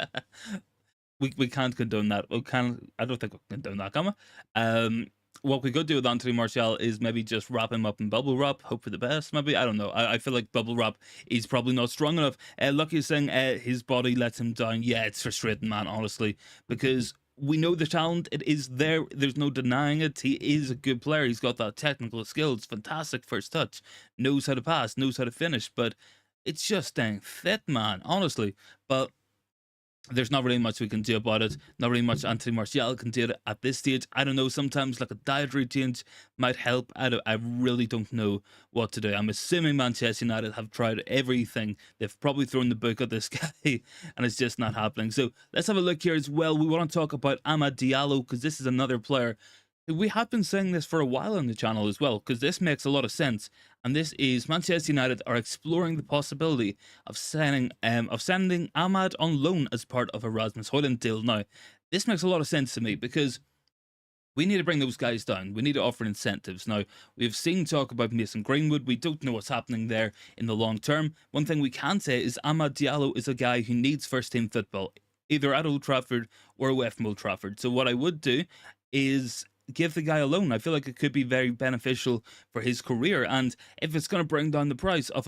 Speaker 1: we can't condone that. I don't think we can condone that, can we? What we could do with Anthony Martial is maybe just wrap him up in bubble wrap, hope for the best, maybe. I don't know. I feel like bubble wrap is probably not strong enough. Lucky is saying his body lets him down. Yeah, it's frustrating, man, honestly, because we know the talent. It is there. There's no denying it. He is a good player. He's got that technical skills, fantastic first touch, knows how to pass, knows how to finish, but it's just dang fit, man, honestly. But there's not really much we can do about it. Not really much Anthony Martial can do at this stage. I don't know. Sometimes like a dietary change might help. I really don't know what to do. I'm assuming Manchester United have tried everything. They've probably thrown the book at this guy, and it's just not happening. So let's have a look here as well. We want to talk about Amad Diallo, because this is another player. We have been saying this for a while on the channel as well, because this makes a lot of sense. And this is Manchester United are exploring the possibility of sending Amad on loan as part of a Rasmus Hojlund deal. Now, this makes a lot of sense to me, because we need to bring those guys down. We need to offer incentives. Now, we've seen talk about Mason Greenwood. We don't know what's happening there in the long term. One thing we can say is Amad Diallo is a guy who needs first-team football, either at Old Trafford or away from Old Trafford. So what I would do is give the guy a loan. I feel like it could be very beneficial for his career, and if it's going to bring down the price of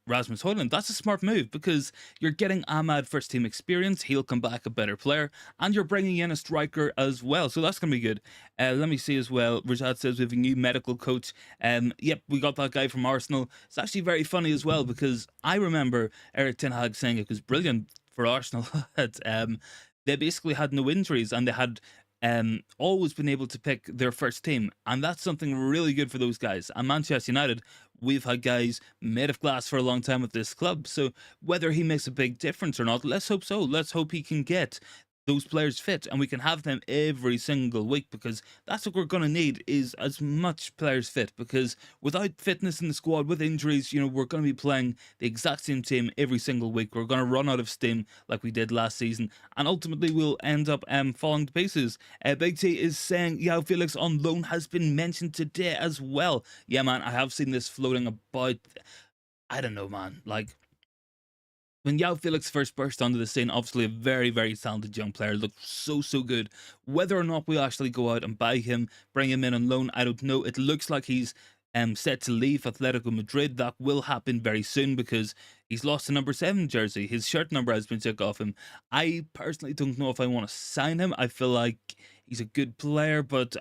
Speaker 1: Rasmus Hojlund, that's a smart move, because you're getting Amad first team experience. He'll come back a better player, and you're bringing in a striker as well, so that's going to be good. Let me see as well. Rajat says we have a new medical coach. Yep, we got that guy from Arsenal. It's actually very funny as well, because I remember Erik Ten Hag saying it was brilliant for Arsenal that they basically had no injuries, and they had always been able to pick their first team, and that's something really good for those guys. And Manchester United, we've had guys made of glass for a long time with this club, so whether he makes a big difference or not, let's hope so. Let's hope he can get those players fit, and we can have them every single week, because that's what we're going to need, is as much players fit, because without fitness in the squad, with injuries, we're going to be playing the exact same team every single week. We're going to run out of steam like we did last season, and ultimately we'll end up falling to pieces. Big T is saying João Felix on loan has been mentioned today as well. Yeah, man, I have seen this floating about. I don't know, man, like, when João Felix first burst onto the scene, obviously a very, very talented young player, looked so good. Whether or not we actually go out and buy him, bring him in on loan, I don't know. It looks like he's set to leave Atletico Madrid. That will happen very soon, because he's lost a number 7 jersey. His shirt number has been took off him. I personally don't know if I want to sign him. I feel like he's a good player, but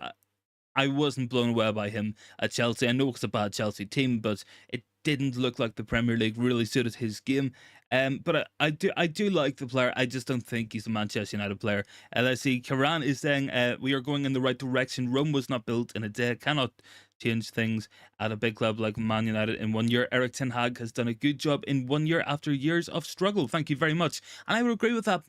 Speaker 1: I wasn't blown away by him at Chelsea. I know it's a bad Chelsea team, but it didn't look like the Premier League really suited his game. But I do like the player. I just don't think he's a Manchester United player. Let's see. Karan is saying we are going in the right direction. Rome was not built in a day. Cannot change things at a big club like Man United in 1 year. Erik Ten Hag has done a good job in 1 year after years of struggle. Thank you very much. And I would agree with that.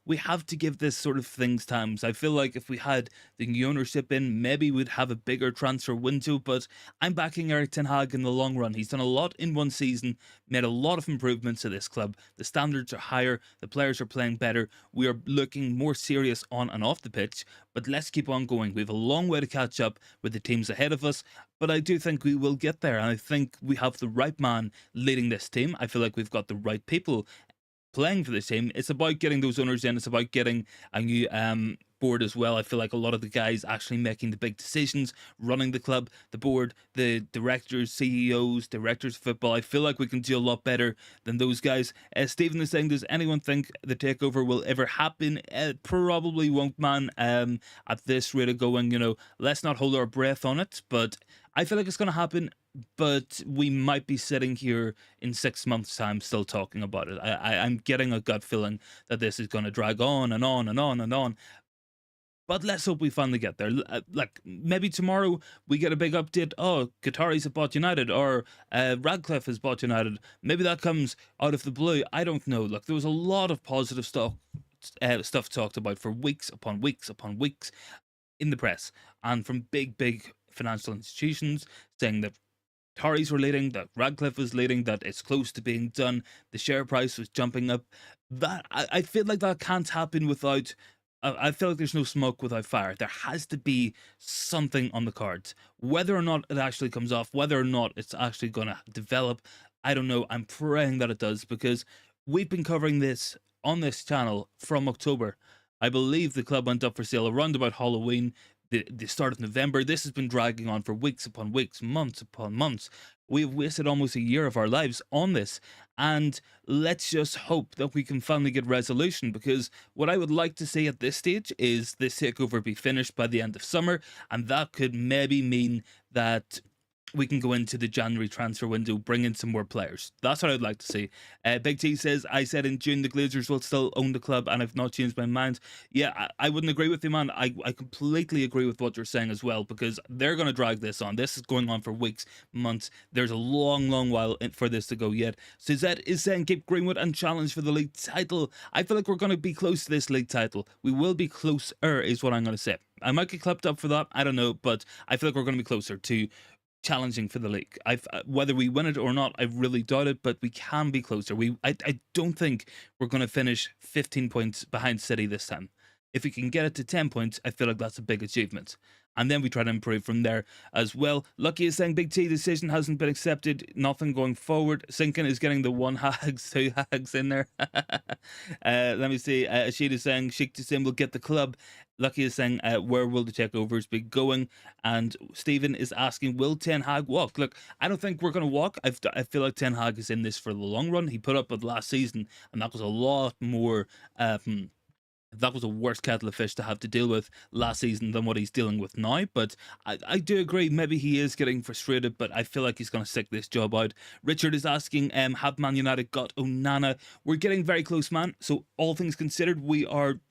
Speaker 1: We have to give this sort of things times. I feel like if we had the new ownership in, maybe we'd have a bigger transfer window, but I'm backing Erik Ten Hag in the long run. He's done a lot in one season, made a lot of improvements to this club. The standards are higher, the players are playing better, we are looking more serious on and off the pitch, but let's keep on going. We have a long way to catch up with the teams ahead of us, but I do think we will get there, and I think we have the right man leading this team. I feel like we've got the right people playing for this team. It's about getting those owners in. It's about getting a new board as well. I feel like a lot of the guys actually making the big decisions, running the club, the board, the directors, CEOs, directors of football, I feel like we can do a lot better than those guys. Stephen is saying, does anyone think the takeover will ever happen? Probably won't, man. At this rate of going, let's not hold our breath on it, but I feel like it's going to happen. But we might be sitting here in 6 months' time still talking about it. I'm getting a gut feeling that this is going to drag on and on and on and on. But let's hope we finally get there. Like, maybe tomorrow we get a big update. Oh, Qataris have bought United, or Radcliffe has bought United. Maybe that comes out of the blue. I don't know. Look, there was a lot of positive stuff talked about for weeks upon weeks upon weeks in the press, and from big financial institutions saying that Tories were leading, that Radcliffe was leading, that it's close to being done. The share price was jumping up. That I feel like that can't happen without. I feel like there's no smoke without fire. There has to be something on the cards. Whether or not it actually comes off, whether or not it's actually going to develop, I don't know. I'm praying that it does, because we've been covering this on this channel from October. I believe the club went up for sale around about Halloween, the start of November. This has been dragging on for weeks upon weeks, months upon months. We've wasted almost a year of our lives on this, and let's just hope that we can finally get resolution, because what I would like to see at this stage is this takeover be finished by the end of summer, and that could maybe mean that we can go into the January transfer window, bring in some more players. That's what I'd like to see. Big T says, I said in June the Glazers will still own the club, and I've not changed my mind. Yeah, I wouldn't agree with you, man. I completely agree with what you're saying as well, because they're going to drag this on. This is going on for weeks, months. There's a long while for this to go yet. Suzette is saying, keep Greenwood and challenge for the league title. I feel like we're going to be close to this league title. We will be closer, is what I'm going to say. I might get clapped up for that, I don't know, but I feel like we're going to be closer to challenging for the league. Whether we win it or not, I really doubt it, but we can be closer. I don't think we're going to finish 15 points behind City this time. If we can get it to 10 points, I feel like that's a big achievement. And then we try to improve from there as well. Lucky is saying, Big T, decision hasn't been accepted. Nothing going forward. Sinkin is getting the 1 hags, 2 hags in there. Let me see. Ashid is saying, Sheikh Jassim will get the club. Lucky is saying, where will the takeovers be going? And Stephen is asking, will Ten Hag walk? Look, I don't think we're going to walk. I feel like Ten Hag is in this for the long run. He put up with last season, and that was a lot more... that was a worse kettle of fish to have to deal with last season than what he's dealing with now. But I do agree, maybe he is getting frustrated, but I feel like he's going to stick this job out. Richard is asking, have Man United got Onana? We're getting very close, man. So all things considered, we are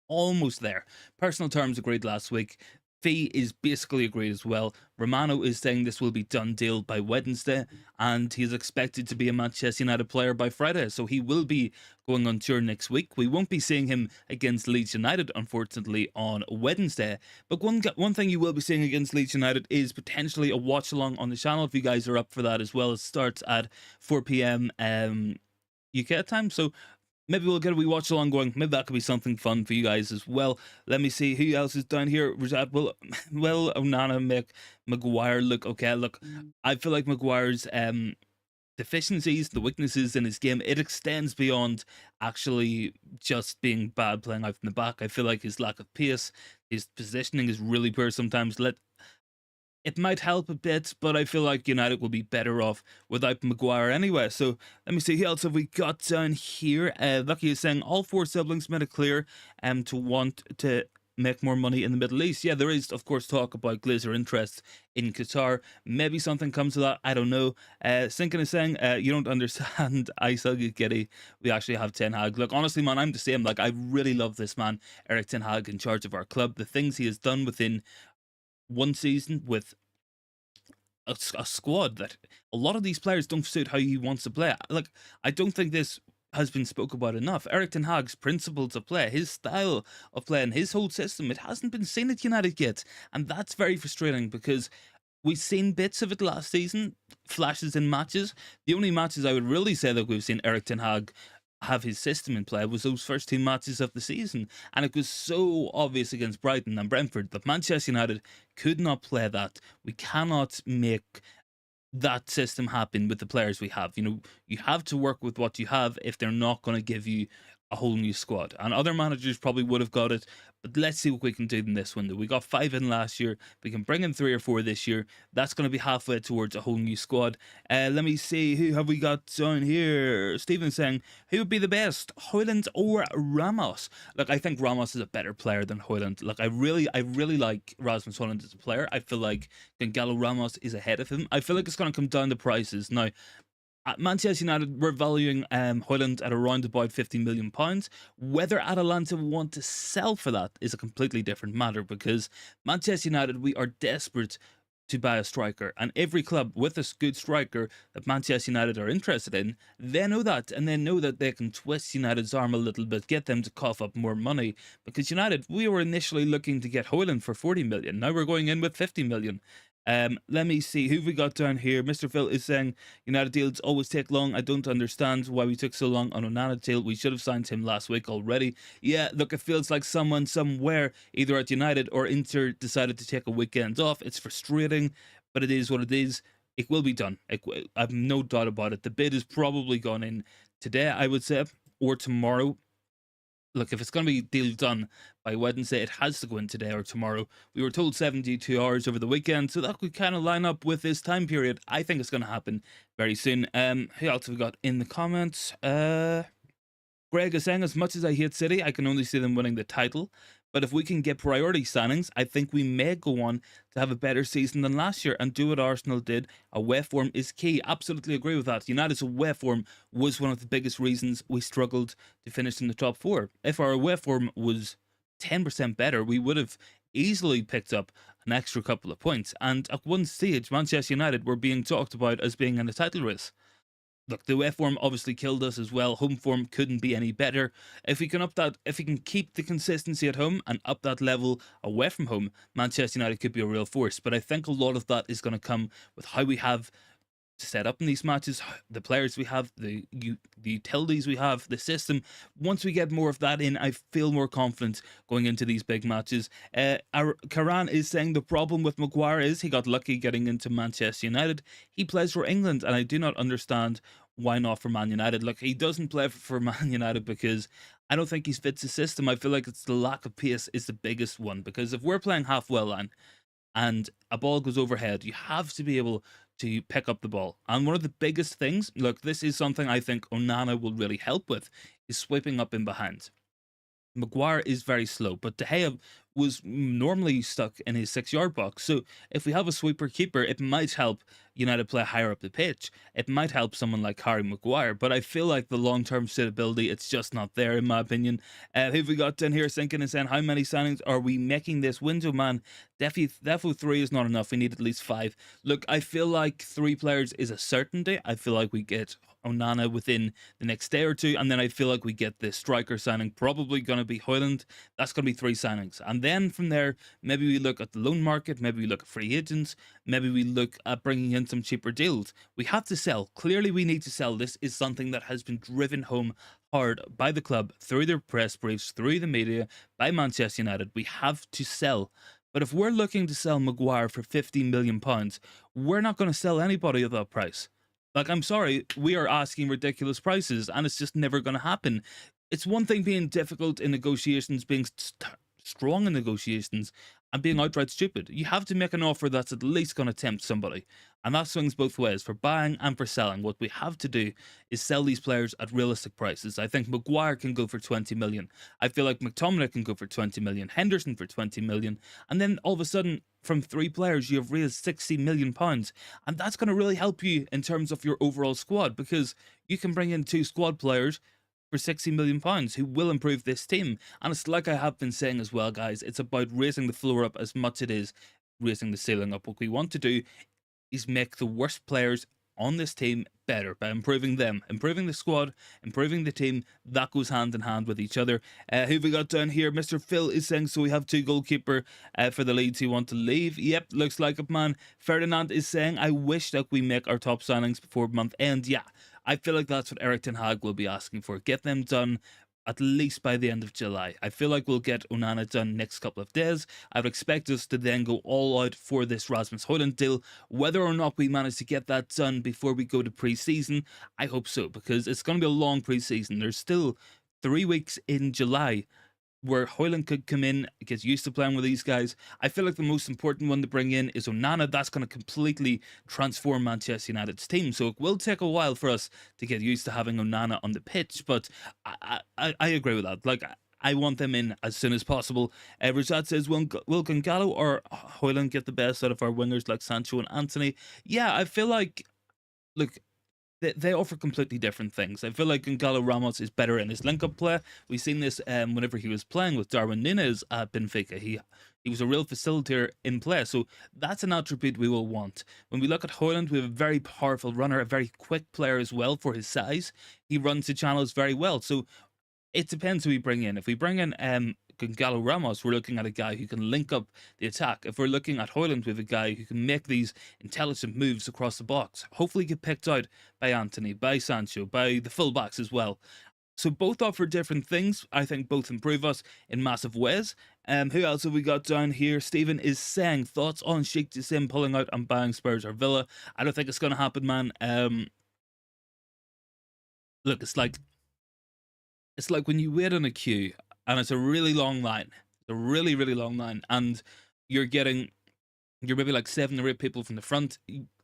Speaker 1: almost there. Personal terms agreed last week. Fee is basically agreed as well. Romano is saying this will be done deal by Wednesday, and he is expected to be a Manchester United player by Friday, so he will be going on tour next week. We won't be seeing him against Leeds United, unfortunately, on Wednesday, but one thing you will be seeing against Leeds United is potentially a watch along on the channel, if you guys are up for that as well. It starts at 4 p.m. UK time, so maybe we'll get a wee watch along going. Maybe that could be something fun for you guys as well. Let me see who else is down here. Will Onana make Maguire look okay? Look, I feel like Maguire's deficiencies, the weaknesses in his game, it extends beyond actually just being bad playing out from the back. I feel like his lack of pace, his positioning is really poor sometimes. It might help a bit, but I feel like United will be better off without Maguire anyway. So let me see, who else have we got down here? Lucky is saying all 4 siblings made it clear to want to make more money in the Middle East. Yeah, there is, of course, talk about Glazer interest in Qatar. Maybe something comes to that. I don't know. Sinkin is saying, you don't understand. I saga Giddy. We actually have Ten Hag. Look, honestly, man, I'm the same. Like, I really love this man, Erik Ten Hag, in charge of our club. The things he has done within one season with a squad that a lot of these players don't suit how he wants to play. Like, I don't think this has been spoke about enough. Erik Ten Hag's principles of play, his style of play, and his whole system, it hasn't been seen at United yet, and that's very frustrating because we've seen bits of it last season, flashes in matches. The only matches I would really say that we've seen Erik Ten Hag have his system in play was those first 2 matches of the season, and it was so obvious against Brighton and Brentford that Manchester United could not play that. We cannot make that system happen with the players we have. You know, you have to work with what you have if they're not going to give you a whole new squad. And other managers probably would have got it, but let's see what we can do in this window. We got 5 in last year. We can bring in 3 or 4 this year. That's going to be halfway towards a whole new squad. Let me see, who have we got down here? Stephen saying, who would be the best, Hojlund or Ramos? Look, I think Ramos is a better player than Hojlund. Look, I really like Rasmus Hojlund as a player. I feel like Gonzalo Ramos is ahead of him. I feel like it's going to come down to prices. Now, at Manchester United, we're valuing Hojlund at around about £50 million. Whether Atalanta want to sell for that is a completely different matter, because Manchester United, we are desperate to buy a striker, and every club with a good striker that Manchester United are interested in, they know that, and they know that they can twist United's arm a little bit, get them to cough up more money, because United, we were initially looking to get Hojlund for 40 million, now we're going in with 50 million. Let me see, who we got down here? Mr. Phil is saying, United deals always take long. I don't understand why we took so long on Onana deal. We should have signed him last week already. Yeah, look, it feels like someone somewhere, either at United or Inter, decided to take a weekend off. It's frustrating, but it is what it is. It will be done. I have no doubt about it. The bid is probably gone in today, I would say, or tomorrow. Look, if it's going to be deal done by Wednesday, it has to go in today or tomorrow. We were told 72 hours over the weekend, so that could kind of line up with this time period. I think it's going to happen very soon. Who else have we got in the comments? Greg is saying, as much as I hate City, I can only see them winning the title. But if we can get priority signings, I think we may go on to have a better season than last year and do what Arsenal did. Away form is key. Absolutely agree with that. United's away form was one of the biggest reasons we struggled to finish in the top 4. If our away form was 10% better, we would have easily picked up an extra couple of points. And at one stage, Manchester United were being talked about as being in a title race. Look, the away form obviously killed us as well. Home form couldn't be any better. If we can keep the consistency at home and up that level away from home, Manchester United could be a real force. But I think a lot of that is going to come with how we have set up in these matches, the players we have, the utilities we have, the system. Once we get more of that in, I feel more confident going into these big matches. Karan is saying the problem with Maguire is he got lucky getting into Manchester United. He plays for England, and I do not understand why not for Man United. Look, he doesn't play for Man United because I don't think he fits the system. I feel like it's the lack of pace is the biggest one, because if we're playing half-well line and a ball goes overhead, you have to be able to pick up the ball. And one of the biggest things, look, this is something I think Onana will really help with, is sweeping up in behind. Maguire is very slow, but De Gea was normally stuck in his 6-yard box. So if we have a sweeper keeper, it might help United play higher up the pitch. It might help someone like Harry Maguire, but I feel like the long-term suitability, it's just not there, in my opinion. Who have we got down here thinking and saying, how many signings are we making this window, man? Defo 3 is not enough. We need at least 5. Look, I feel like 3 players is a certainty. I feel like we get Onana within the next day or 2, and then I feel like we get the striker signing, probably going to be Hojlund. That's going to be 3 signings, and then from there, maybe we look at the loan market, maybe we look at free agents, maybe we look at bringing in some cheaper deals. We have to sell. Clearly, we need to sell. This is something that has been driven home hard by the club, through their press briefs, through the media, by Manchester United. We have to sell. But if we're looking to sell Maguire for £15 million, we're not going to sell anybody at that price. Like, I'm sorry, we are asking ridiculous prices, and it's just never going to happen. It's one thing being difficult in negotiations, being strong in negotiations, and being outright stupid. You have to make an offer that's at least going to tempt somebody. And that swings both ways, for buying and for selling. What we have to do is sell these players at realistic prices. I think Maguire can go for 20 million. I feel like McTominay can go for 20 million. Henderson for 20 million. And then all of a sudden, from 3 players, you have raised £60 million. And that's going to really help you in terms of your overall squad, because you can bring in 2 squad players for £60 million who will improve this team. And it's like I have been saying as well, guys, it's about raising the floor up as much as it is raising the ceiling up. What we want to do is make the worst players on this team better by improving them, improving the squad, improving the team. That goes hand in hand with each other. Who have we got down here? Mr. Phil is saying, so we have 2 goalkeeper for the Leeds who want to leave. Yep, looks like it, man. Ferdinand is saying, I wish that we make our top signings before month end. Yeah, I feel like that's what Erik Ten Hag will be asking for. Get them done at least by the end of July. I feel like we'll get Onana done next couple of days. I would expect us to then go all out for this Rasmus Hojlund deal. Whether or not we manage to get that done before we go to pre-season, I hope so, because it's going to be a long pre-season. There's still 3 weeks in July where Hojlund could come in, gets used to playing with these guys. I feel like the most important one to bring in is Onana. That's going to completely transform Manchester United's team. So it will take a while for us to get used to having Onana on the pitch, but I agree with that. Like, I want them in as soon as possible. Rajat says, will Gonzalo or Hojlund get the best out of our wingers like Sancho and Anthony? Yeah, I feel like, look, they offer completely different things. I feel like Gonzalo Ramos is better in his link-up play. We've seen this whenever he was playing with Darwin Núñez at Benfica. He was a real facilitator in play, so that's an attribute we will want. When we look at Hojlund, we have a very powerful runner, a very quick player as well for his size. He runs the channels very well, so it depends who we bring in. If we bring in Gonzalo Ramos, we're looking at a guy who can link up the attack. If we're looking at Hojlund, we have a guy who can make these intelligent moves across the box. Hopefully get picked out by Anthony, by Sancho, by the fullbacks as well. So both offer different things. I think both improve us in massive ways. Who else have we got down here? Stephen is saying, thoughts on Sheikh Jassim pulling out and buying Spurs or Villa? I don't think it's going to happen, man. Look, it's like when you wait on a queue and it's a really long line. It's a really, really long line. And you're maybe like 7 or 8 people from the front.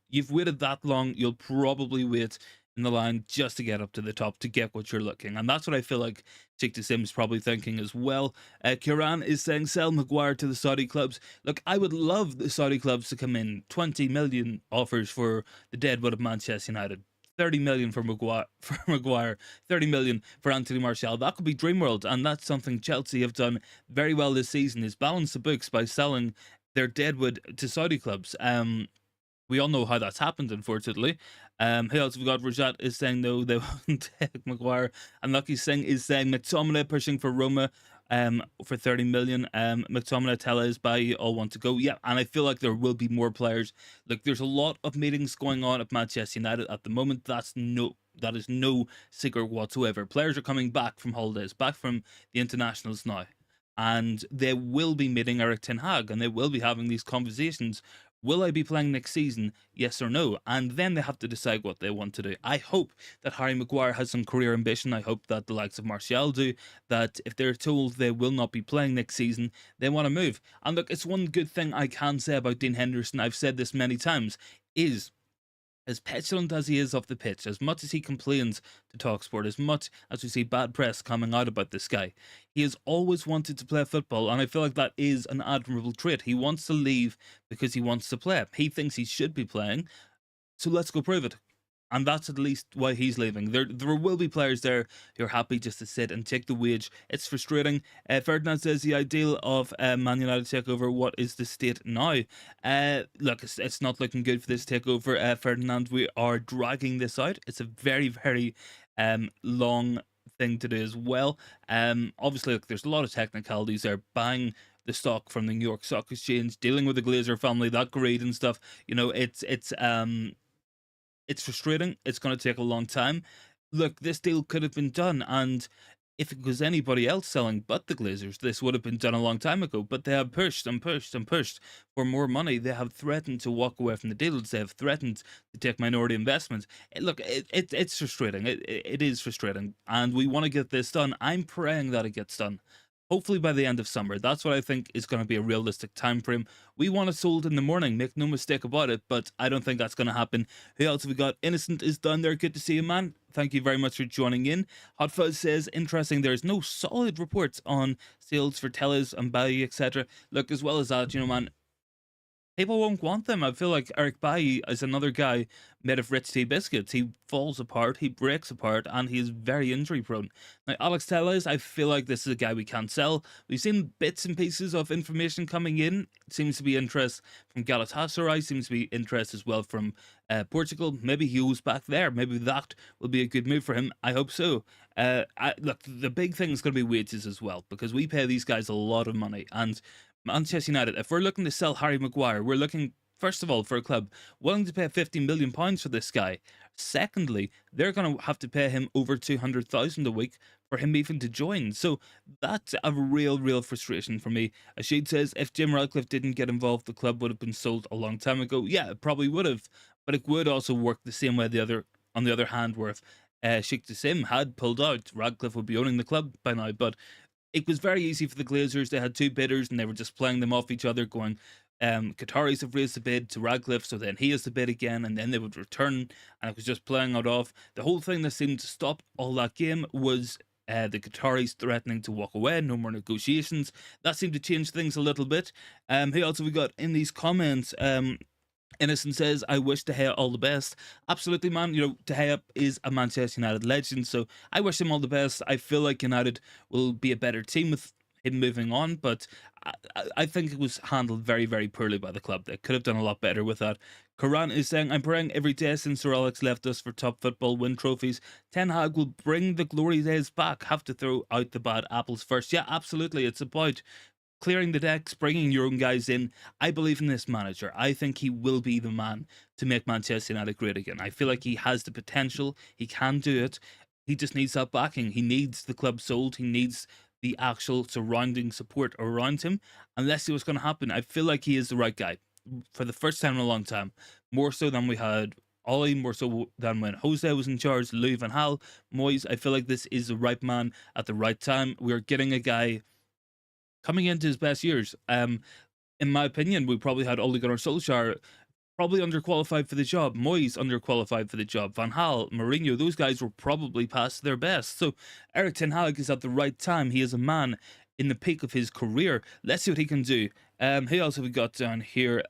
Speaker 1: You've waited that long, you'll probably wait in the line just to get up to the top to get what you're looking. And that's what I feel like Sheikh Jassim's probably thinking as well. Kiran is saying, sell Maguire to the Saudi clubs. Look, I would love the Saudi clubs to come in. 20 million offers for the deadwood of Manchester United. 30 million for Maguire, 30 million for Anthony Martial. That could be dream world, and that's something Chelsea have done very well this season, is balance the books by selling their deadwood to Saudi clubs. We all know how that's happened, unfortunately. Who else have we got? Rajat is saying no, they won't take Maguire. And Lucky Singh is saying McTominay pushing for Roma for 30 million. McTominay, Tella is by, all want to go. Yeah, and I feel like there will be more players. Look, there's a lot of meetings going on at Manchester United at the moment. That is no secret whatsoever. Players are coming back from holidays, back from the internationals now. And they will be meeting Erik ten Hag, and they will be having these conversations. Will I be playing next season? Yes or no? And then they have to decide what they want to do. I hope that Harry Maguire has some career ambition. I hope that the likes of Martial do. That if they're told they will not be playing next season, they want to move. And look, it's one good thing I can say about Dean Henderson. I've said this many times, is as petulant as he is off the pitch, as much as he complains to TalkSport, as much as we see bad press coming out about this guy, he has always wanted to play football, and I feel like that is an admirable trait. He wants to leave because he wants to play. He thinks he should be playing, so let's go prove it. And that's at least why he's leaving. There will be players there who are happy just to sit and take the wage. It's frustrating. Ferdinand says the ideal of Man United takeover. What is the state now? Look, it's not looking good for this takeover. Ferdinand, we are dragging this out. It's a very, very long thing to do as well. Obviously, look, there's a lot of technicalities there. Buying the stock from the New York Stock Exchange, dealing with the Glazer family, that greed and stuff. You know, it's frustrating. It's going to take a long time. Look, this deal could have been done, and if it was anybody else selling but the Glazers, this would have been done a long time ago. But they have pushed and pushed and pushed for more money. They have threatened to walk away from the deals. They have threatened to take minority investments. Look, it's frustrating. It is frustrating, and we want to get this done. I'm praying that it gets done. Hopefully by the end of summer. That's what I think is going to be a realistic time frame. We want it sold in the morning, make no mistake about it, but I don't think that's going to happen. Who else have we got? Innocent is down there. Good to see you, man. Thank you very much for joining in. Hot Fuzz says, interesting, there's no solid reports on sales for Tellers and Bailly, etc. Look, as well as that, you know, man, people won't want them. I feel like Erik Bailly is another guy made of rich tea biscuits. He falls apart, he breaks apart, and he is very injury prone. Now, Alex Telles, I feel like this is a guy we can't sell. We've seen bits and pieces of information coming in. It seems to be interest from Galatasaray, seems to be interest as well from Portugal. Maybe he goes back there. Maybe that will be a good move for him. I hope so. Look, the big thing is going to be wages as well, because we pay these guys a lot of money, and Manchester United, if we're looking to sell Harry Maguire, we're looking, first of all, for a club willing to pay £50 million for this guy. Secondly, they're going to have to pay him over 200,000 a week for him even to join. So that's a real frustration for me. Ashid says, if Jim Radcliffe didn't get involved, the club would have been sold a long time ago. Yeah, it probably would have, but it would also work the same way on the other hand, where if Sheikh Jassim had pulled out, Radcliffe would be owning the club by now. But it was very easy for the Glazers. They had two bidders and they were just playing them off each other, going, Qataris have raised the bid to Radcliffe, so then he has the bid again, and then they would return, and it was just playing out off. The whole thing that seemed to stop all that game was the Qataris threatening to walk away, no more negotiations. That seemed to change things a little bit. Who else have we got in these comments? Innocent says, I wish De Gea all the best. Absolutely, man. You know, De Gea is a Manchester United legend, so I wish him all the best. I feel like United will be a better team with him moving on, but I think it was handled very, very poorly by the club. They could have done a lot better with that. Karan is saying, I'm praying every day since Sir Alex left us for top football win trophies. Ten Hag will bring the glory days back. Have to throw out the bad apples first. Yeah, absolutely. It's about clearing the decks, bringing your own guys in. I believe in this manager. I think he will be the man to make Manchester United great again. I feel like he has the potential. He can do it. He just needs that backing. He needs the club sold. He needs the actual surrounding support around him. And let's see what's going to happen. I feel like he is the right guy for the first time in a long time. More so than we had Ollie, more so than when Jose was in charge, Louis van Gaal, Moyes. I feel like this is the right man at the right time. We're getting a guy coming into his best years. In my opinion, we probably had Ole Gunnar Solskjaer probably underqualified for the job. Moyes underqualified for the job. Van Gaal, Mourinho, those guys were probably past their best. So Erik ten Hag is at the right time. He is a man in the peak of his career. Let's see what he can do. Who else have we got down here?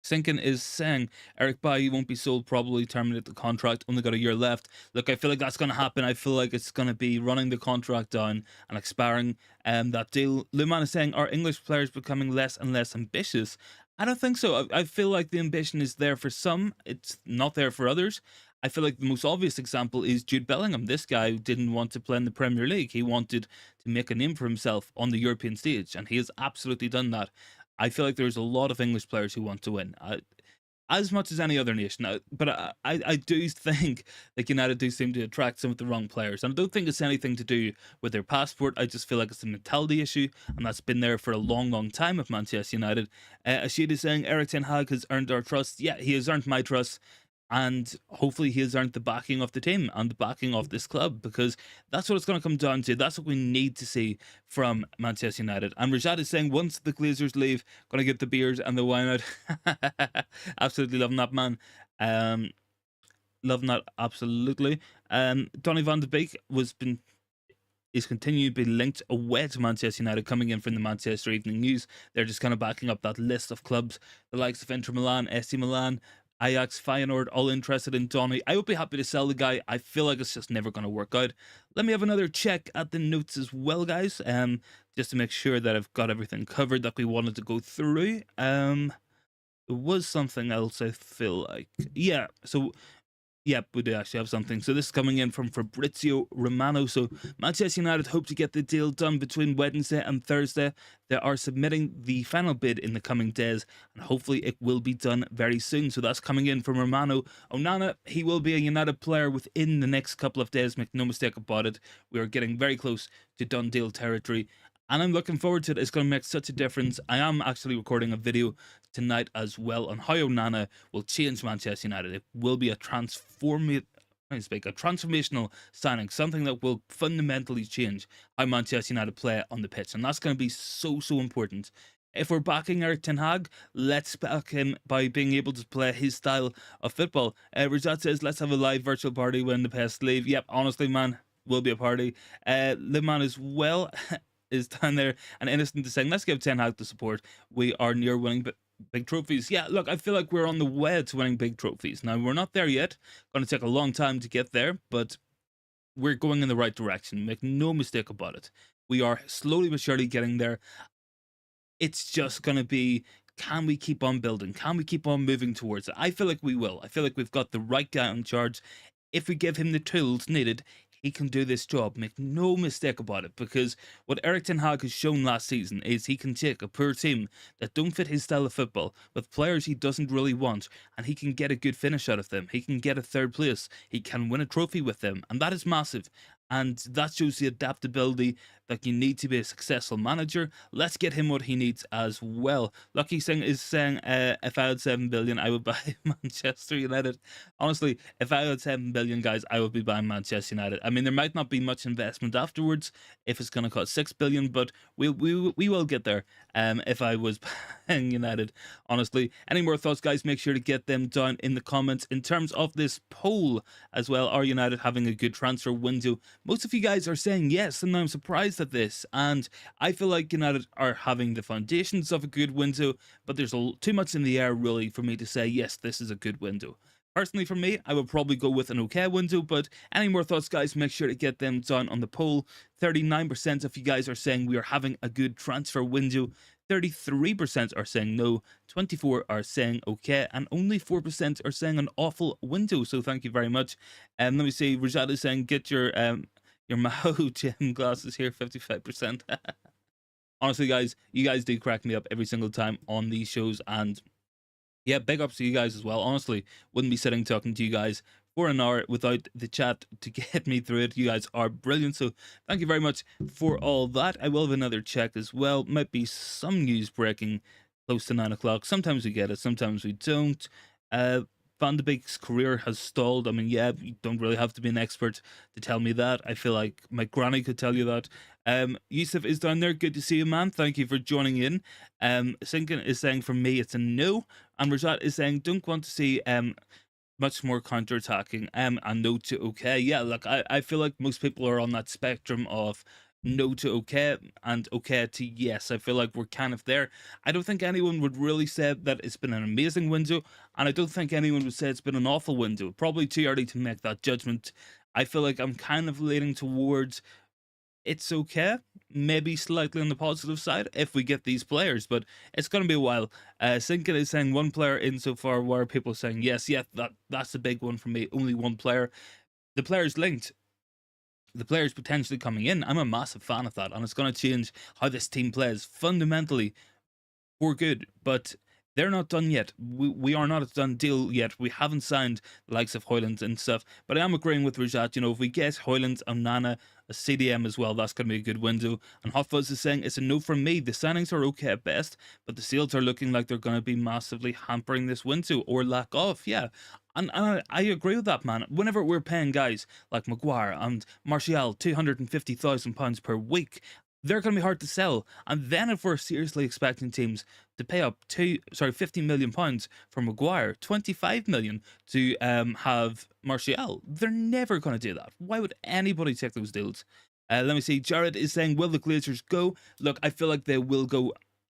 Speaker 1: Sinkin is saying Erik Bailly won't be sold, probably terminate the contract, only got a year left. Look, I feel like that's going to happen. I feel like it's going to be running the contract down and expiring that deal. Luman is saying, are English players becoming less and less ambitious? I don't think so. I feel like the ambition is there for some, it's not there for others. I feel like the most obvious example is Jude Bellingham. This guy didn't want to play in the Premier League. He wanted to make a name for himself on the European stage, and he has absolutely done that. I feel like there's a lot of English players who want to win, as much as any other nation. But I do think that United do seem to attract some of the wrong players. And I don't think it's anything to do with their passport. I just feel like it's a mentality issue, and that's been there for a long, long time with Manchester United. Ashid is saying, Erik ten Hag has earned our trust. Yeah, he has earned my trust. And hopefully he has earned the backing of the team and the backing of this club, because that's what it's going to come down to. That's what we need to see from Manchester United. And Rajad is saying, once the Glazers leave, going to get the beers and the wine out. Absolutely loving that, man. Loving that, absolutely. Donny van de Beek is continuing to be linked away to Manchester United, coming in from the Manchester Evening News. They're just kind of backing up that list of clubs, the likes of Inter Milan, AC Milan, Ajax, Feyenoord, all interested in Donny. I would be happy to sell the guy. I feel like it's just never going to work out. Let me have another check at the notes as well, guys, just to make sure that I've got everything covered that we wanted to go through. There was something else, I feel like. Yeah, so yep, we do actually have something. So this is coming in from Fabrizio Romano. So Manchester United hope to get the deal done between Wednesday and Thursday. They are submitting the final bid in the coming days, and hopefully it will be done very soon. So that's coming in from Romano. Onana, he will be a United player within the next couple of days. Make no mistake about it. We are getting very close to done deal territory, and I'm looking forward to it. It's going to make such a difference. I am actually recording a video tonight as well on how Onana will change Manchester United. It will be a transformational signing, something that will fundamentally change how Manchester United play on the pitch, and that's going to be so important. If we're backing Erik ten Hag, let's back him by being able to play his style of football. Rajat says, let's have a live virtual party when the pests leave. Yep, honestly, man, will be a party. Liman as well is down there, and Innocent is saying, let's give ten Hag the support. We are near winning big trophies. Yeah, look, I feel like we're on the way to winning big trophies. Now, we're not there yet. Going to take a long time to get there, but we're going in the right direction. Make no mistake about it. We are slowly but surely getting there. It's just going to be, can we keep on building? Can we keep on moving towards it? I feel like we will. I feel like we've got the right guy in charge. If we give him the tools needed, he can do this job. Make no mistake about it, because what Erik ten Hag has shown last season is he can take a poor team that don't fit his style of football with players he doesn't really want, and he can get a good finish out of them. He can get a third place. He can win a trophy with them, and that is massive. And that shows the adaptability, that you need to be a successful manager. Let's get him what he needs as well. Lucky Singh is saying, if I had 7 billion, I would buy Manchester United. Honestly, if I had 7 billion, guys, I would be buying Manchester United. I mean, there might not be much investment afterwards if it's going to cost 6 billion, but we will get there. If I was buying United, honestly. Any more thoughts, guys? Make sure to get them down in the comments. In terms of this poll as well, are United having a good transfer window? Most of you guys are saying yes, and I'm surprised at this. And I feel like United are having the foundations of a good window, but there's too much in the air really for me to say yes, this is a good window. Personally, for me, I would probably go with an okay window, but any more thoughts, guys, make sure to get them down on the poll. 39% of you guys are saying we are having a good transfer window. 33% are saying no, 24% are saying okay, and only 4% are saying an awful window. So thank you very much. Let me see, Rajat is saying get your Maho gym glasses here, 55%. Honestly, guys, you guys do crack me up every single time on these shows, and yeah, big ups to you guys as well. Honestly, wouldn't be sitting talking to you guys for an hour without the chat to get me through it. You guys are brilliant, so thank you very much for all that. I will have another check as well. Might be some news breaking close to 9 o'clock. Sometimes we get it, sometimes we don't. Van de Beek's career has stalled. I mean, yeah, you don't really have to be an expert to tell me that. I feel like my granny could tell you that. Yusuf is down there. Good to see you, man. Thank you for joining in. Sinkin is saying for me it's a no. And Rajat is saying don't want to see much more counter-attacking. And no to okay. Yeah, look, I feel like most people are on that spectrum of no to okay and okay to yes. I feel like we're kind of there. I don't think anyone would really say that it's been an amazing window, and I don't think anyone would say it's been an awful window. Probably too early to make that judgment. I feel like I'm kind of leaning towards it's okay, maybe slightly on the positive side if we get these players, but it's going to be a while. Sinkin is saying one player in so far. Why are people saying yes? Yeah, that's a big one for me. Only one player. The players linked. The players potentially coming in. I'm a massive fan of that, and it's going to change how this team plays fundamentally for good. But they're not done yet. We are not a done deal yet. We haven't signed the likes of Hojlund and stuff. But I am agreeing with Rajat. You know, if we get Hojlund, Onana, a CDM as well, that's going to be a good window. And Hot Fuzz is saying it's a no from me. The signings are okay at best, but the sales are looking like they're going to be massively hampering this window or lack of. Yeah. And I agree with that, man. Whenever we're paying guys like Maguire and Martial £250,000 per week, they're going to be hard to sell. And then if we're seriously expecting teams to pay up £50 million for Maguire, 25 million to have Martial, they're never going to do that. Why would anybody take those deals? Let me see. Jared is saying, will the Glazers go? Look, I feel like they will go.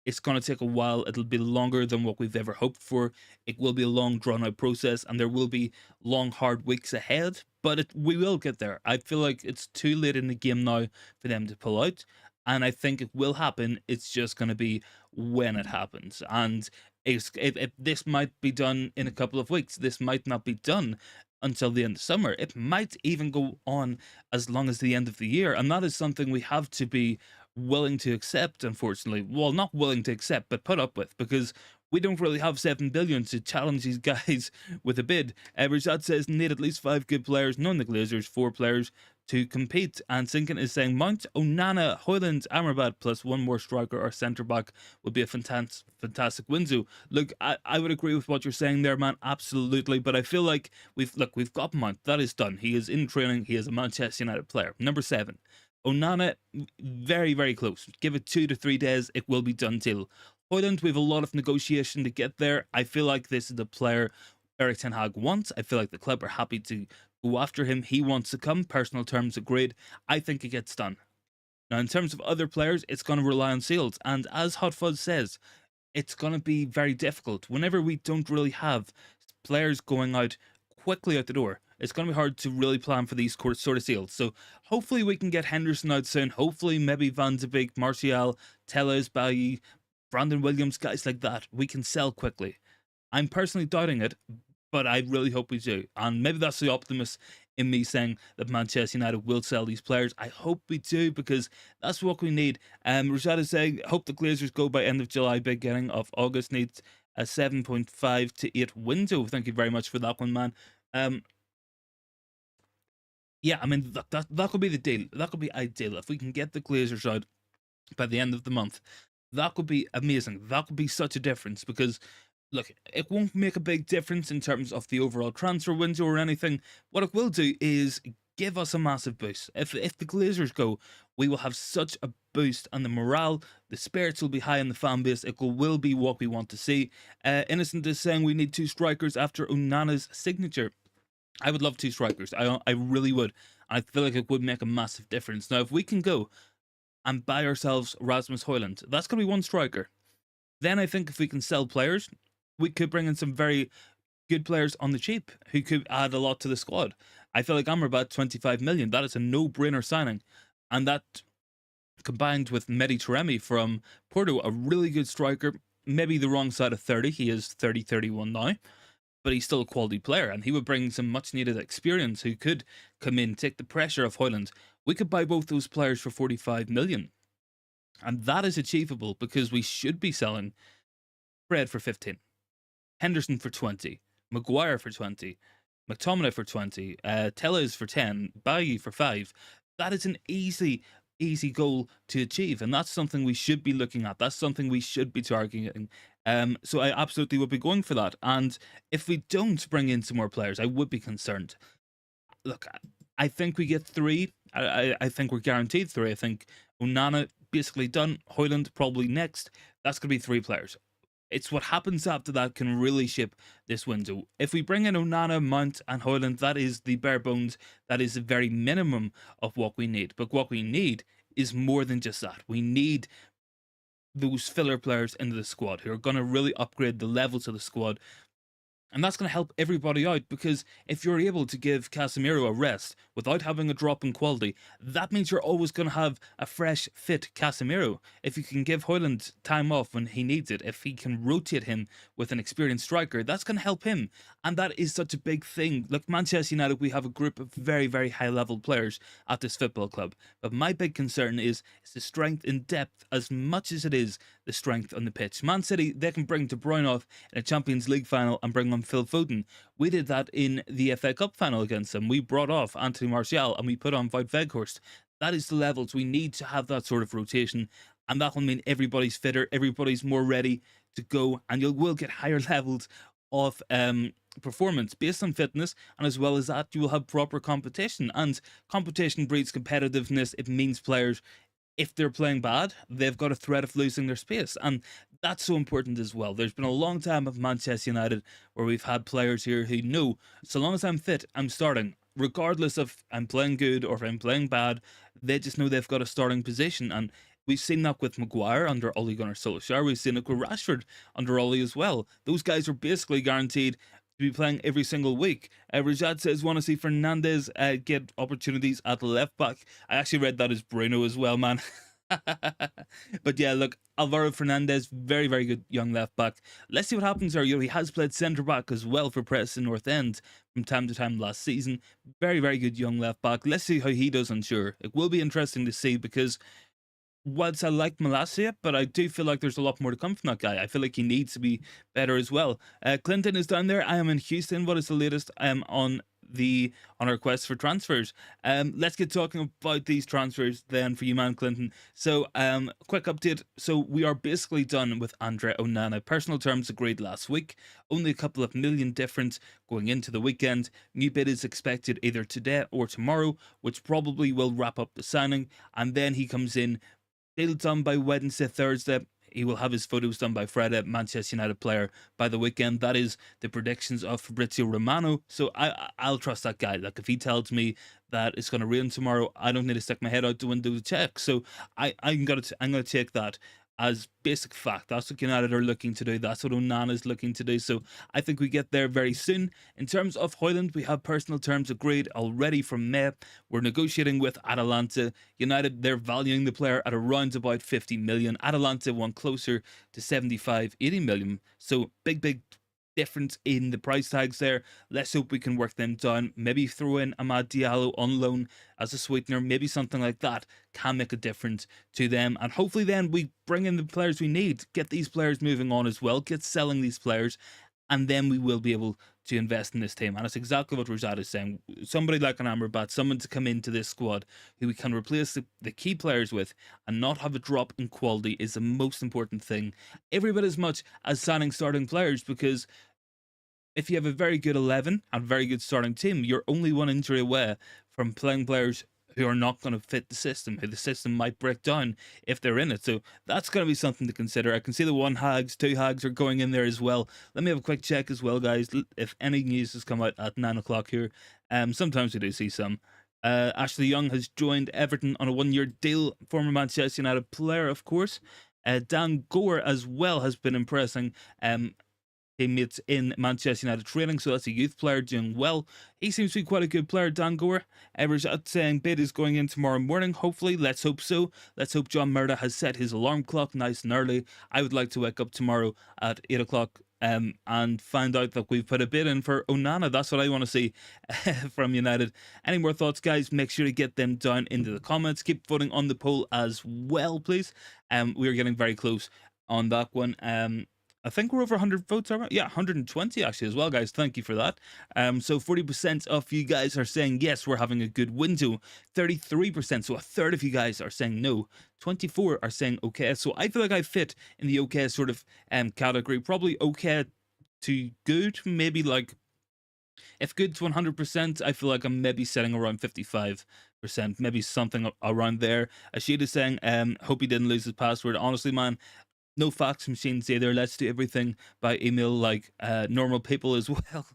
Speaker 1: It's going to take a while. It'll be longer than what we've ever hoped for. It will be a long, drawn-out process, and there will be long, hard weeks ahead. But we will get there. I feel like it's too late in the game now for them to pull out. And I think it will happen. It's just going to be when it happens. And if this might be done in a couple of weeks, this might not be done until the end of summer. It might even go on as long as the end of the year. And that is something we have to be willing to accept, unfortunately. Well, not willing to accept, but put up with, because we don't really have 7 billion to challenge these guys with a bid. Rashad says need at least 5 good players, none the Glazers, 4 players to compete. And Sinkin is saying Mount, Onana, Hojlund, Amrabat plus one more striker or centre back would be a fantastic window. Look, I would agree with what you're saying there, man, absolutely. But I feel like we've got Mount. That is done. He is in training. He is a Manchester United player. Number 7. Onana, very, very close. Give it 2 to 3 days, it will be done till. Hojlund, we have a lot of negotiation to get there. I feel like this is the player Erik Ten Hag wants. I feel like the club are happy to go after him. He wants to come. Personal terms agreed. I think it gets done. Now, in terms of other players, it's going to rely on sales. And as Hot Fuzz says, it's going to be very difficult. Whenever we don't really have players going out quickly out the door, it's going to be hard to really plan for these sort of sales. So hopefully we can get Henderson out soon. Hopefully maybe Van de Beek, Martial, Telles, Bailly, Brandon Williams, guys like that, we can sell quickly. I'm personally doubting it, but I really hope we do. And maybe that's the optimist in me saying that Manchester United will sell these players. I hope we do, because that's what we need. Rashad is saying, hope the Glazers go by end of July, beginning of August. Needs a 7.5 to 8 window. Thank you very much for that one, man. Yeah, I mean, that could be the deal. That could be ideal. If we can get the Glazers out by the end of the month, that could be amazing. That could be such a difference because, look, it won't make a big difference in terms of the overall transfer window or anything. What it will do is give us a massive boost. If the Glazers go, we will have such a boost, and the morale, the spirits will be high in the fan base. It will be what we want to see. Innocent is saying we need two strikers after Onana's signature. I would love two strikers. I really would. I feel like it would make a massive difference. Now, if we can go and buy ourselves Rasmus Hojlund, that's going to be one striker. Then I think if we can sell players, we could bring in some very good players on the cheap who could add a lot to the squad. I feel like Amrabat 25 million. That is a no-brainer signing, and that combined with Mehdi Taremi from Porto, a really good striker. Maybe the wrong side of 30. He is 30, 31 now, but he's still a quality player, and he would bring some much needed experience who could come in, take the pressure off Hojlund. We could buy both those players for 45 million. And that is achievable because we should be selling Fred for 15, Henderson for 20, Maguire for 20, McTominay for 20, Tellez for 10, Bailly for 5. That is an easy goal to achieve, and that's something we should be looking at. That's something we should be targeting. So I absolutely would be going for that. And if we don't bring in some more players, I would be concerned. Look, I think we get 3. I think we're guaranteed 3. I think Onana basically done. Hojlund probably next. That's going to be 3 players. It's what happens after that can really shape this window. If we bring in Onana, Mount, and Hojlund, that is the bare bones. That is the very minimum of what we need. But what we need is more than just that. We need those filler players into the squad who are going to really upgrade the levels of the squad. And that's going to help everybody out, because if you're able to give Casemiro a rest without having a drop in quality, that means you're always going to have a fresh, fit Casemiro. If you can give Hojlund time off when he needs it, if he can rotate him with an experienced striker, that's going to help him. And that is such a big thing. Look, Manchester United, we have a group of very, very high level players at this football club. But my big concern is the strength in depth as much as it is the strength on the pitch. Man City, they can bring De Bruyne off in a Champions League final and bring on Phil Foden. We did that in the FA Cup final against them. We brought off Anthony Martial and we put on Wout Weghorst. That is the levels. We need to have that sort of rotation, and that will mean everybody's fitter, everybody's more ready to go, and you will get higher levels of performance based on fitness, and as well as that, you will have proper competition, and competition breeds competitiveness. It means players, if they're playing bad, they've got a threat of losing their space. And that's so important as well. There's been a long time of Manchester United where we've had players here who know, so long as I'm fit, I'm starting. Regardless if I'm playing good or if I'm playing bad, they just know they've got a starting position. And we've seen that with Maguire under Ole Gunnar Solskjaer. We've seen it with Rashford under Ole as well. Those guys are basically guaranteed to be playing every single week. Rajad says, want to see Fernandez get opportunities at left back. I actually read that as Bruno as well, man. But yeah, look, Alvaro Fernandez, very, very good young left back. Let's see what happens there. He has played centre back as well for Preston North End from time to time last season. Very, very good young left back. Let's see how he does, I'm sure. It will be interesting to see, because whilst I like Malacia, but I do feel like there's a lot more to come from that guy. I feel like he needs to be better as well. Clinton is down there. I am in Houston. What is the latest on our quest for transfers? Let's get talking about these transfers then for you, man, Clinton. So quick update. So we are basically done with Andre Onana. Personal terms agreed last week. Only a couple of million difference going into the weekend. New bid is expected either today or tomorrow, which probably will wrap up the signing, and then he comes in. Deal done by Wednesday, Thursday. He will have his photos done by Friday. Manchester United player by the weekend. That is the predictions of Fabrizio Romano. So I'll trust that guy. Like, if he tells me that it's going to rain tomorrow, I don't need to stick my head out the window to check. So I'm gonna take that as basic fact. That's what United are looking to do. That's what Onana is looking to do. So I think we get there very soon. In terms of Hojlund, we have personal terms agreed already from May. We're negotiating with Atalanta. United, they're valuing the player at around about 50 million. Atalanta want closer to 75, 80 million. So big difference in the price tags there. Let's hope we can work them down. Maybe throw in Amad Diallo on loan as a sweetener. Maybe something like that can make a difference to them. And hopefully then we bring in the players we need. Get these players moving on as well. Get selling these players. and then we will be able to invest in this team. And that's exactly what Rosado is saying. Somebody like an Amrabat, someone to come into this squad who we can replace the key players with and not have a drop in quality is the most important thing. Every bit as much as signing starting players, because if you have a very good 11 and very good starting team, you're only one injury away from playing players who are not going to fit the system, who the system might break down if they're in it. So that's going to be something to consider. I can see the 1 Hags, 2 Hags are going in there as well. Let me have a quick check as well, guys, if any news has come out at 9 o'clock here. Sometimes we do see some. Ashley Young has joined Everton on a 1-year deal. Former Manchester United player, of course. Dan Gore as well has been impressing. Teammates in Manchester United training, so that's a youth player doing well. He seems to be quite a good player, Dan Gore. Everett saying bid is going in tomorrow morning, hopefully. Let's hope so. Let's hope John Murda has set his alarm clock nice and early. I would like to wake up tomorrow at 8 o'clock and find out that we've put a bid in for Onana. That's what I want to see from United. Any more thoughts, guys? Make sure to get them down into the comments. Keep voting on the poll as well, please. We are getting very close on that one. I think we're over 100 votes, aren't we? Yeah, 120 actually as well, guys. Thank you for that. So 40% of you guys are saying yes, we're having a good window. 33%, so a third of you guys are saying no. 24 are saying okay. So I feel like I fit in the okay sort of category. Probably okay to good, maybe like if good to 100%, I feel like I'm maybe sitting around 55%, maybe something around there. Ashid is saying, hope he didn't lose his password. Honestly, man, no fax machines either. Let's do everything by email like normal people as well.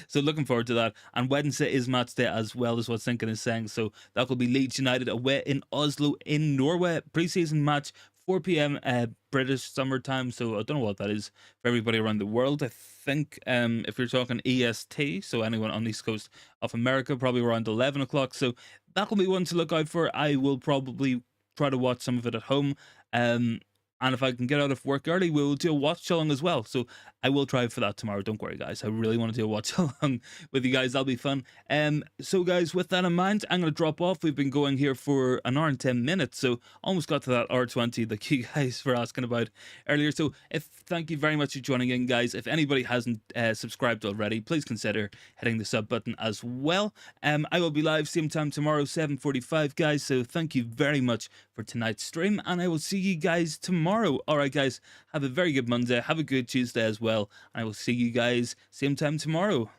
Speaker 1: So looking forward to that. And Wednesday is match day as well, is what Sinkin is saying. So that will be Leeds United away in Oslo in Norway. Preseason match, 4 p.m. British summertime. So I don't know what that is for everybody around the world. I think if you're talking EST, so anyone on the East Coast of America, probably around 11 o'clock. So that will be one to look out for. I will probably try to watch some of it at home. And if I can get out of work early, we will do a watch along as well. So I will try for that tomorrow. Don't worry, guys. I really want to do a watch along with you guys. That'll be fun. So, guys, with that in mind, I'm going to drop off. We've been going here for an hour and 10 minutes. So almost got to that hour 20 that you guys were asking about earlier. So thank you very much for joining in, guys. If anybody hasn't subscribed already, please consider hitting the sub button as well. I will be live same time tomorrow, 7:45, guys. So thank you very much for tonight's stream. And I will see you guys tomorrow. Alright, guys, have a very good Monday, have a good Tuesday as well, and I will see you guys same time tomorrow.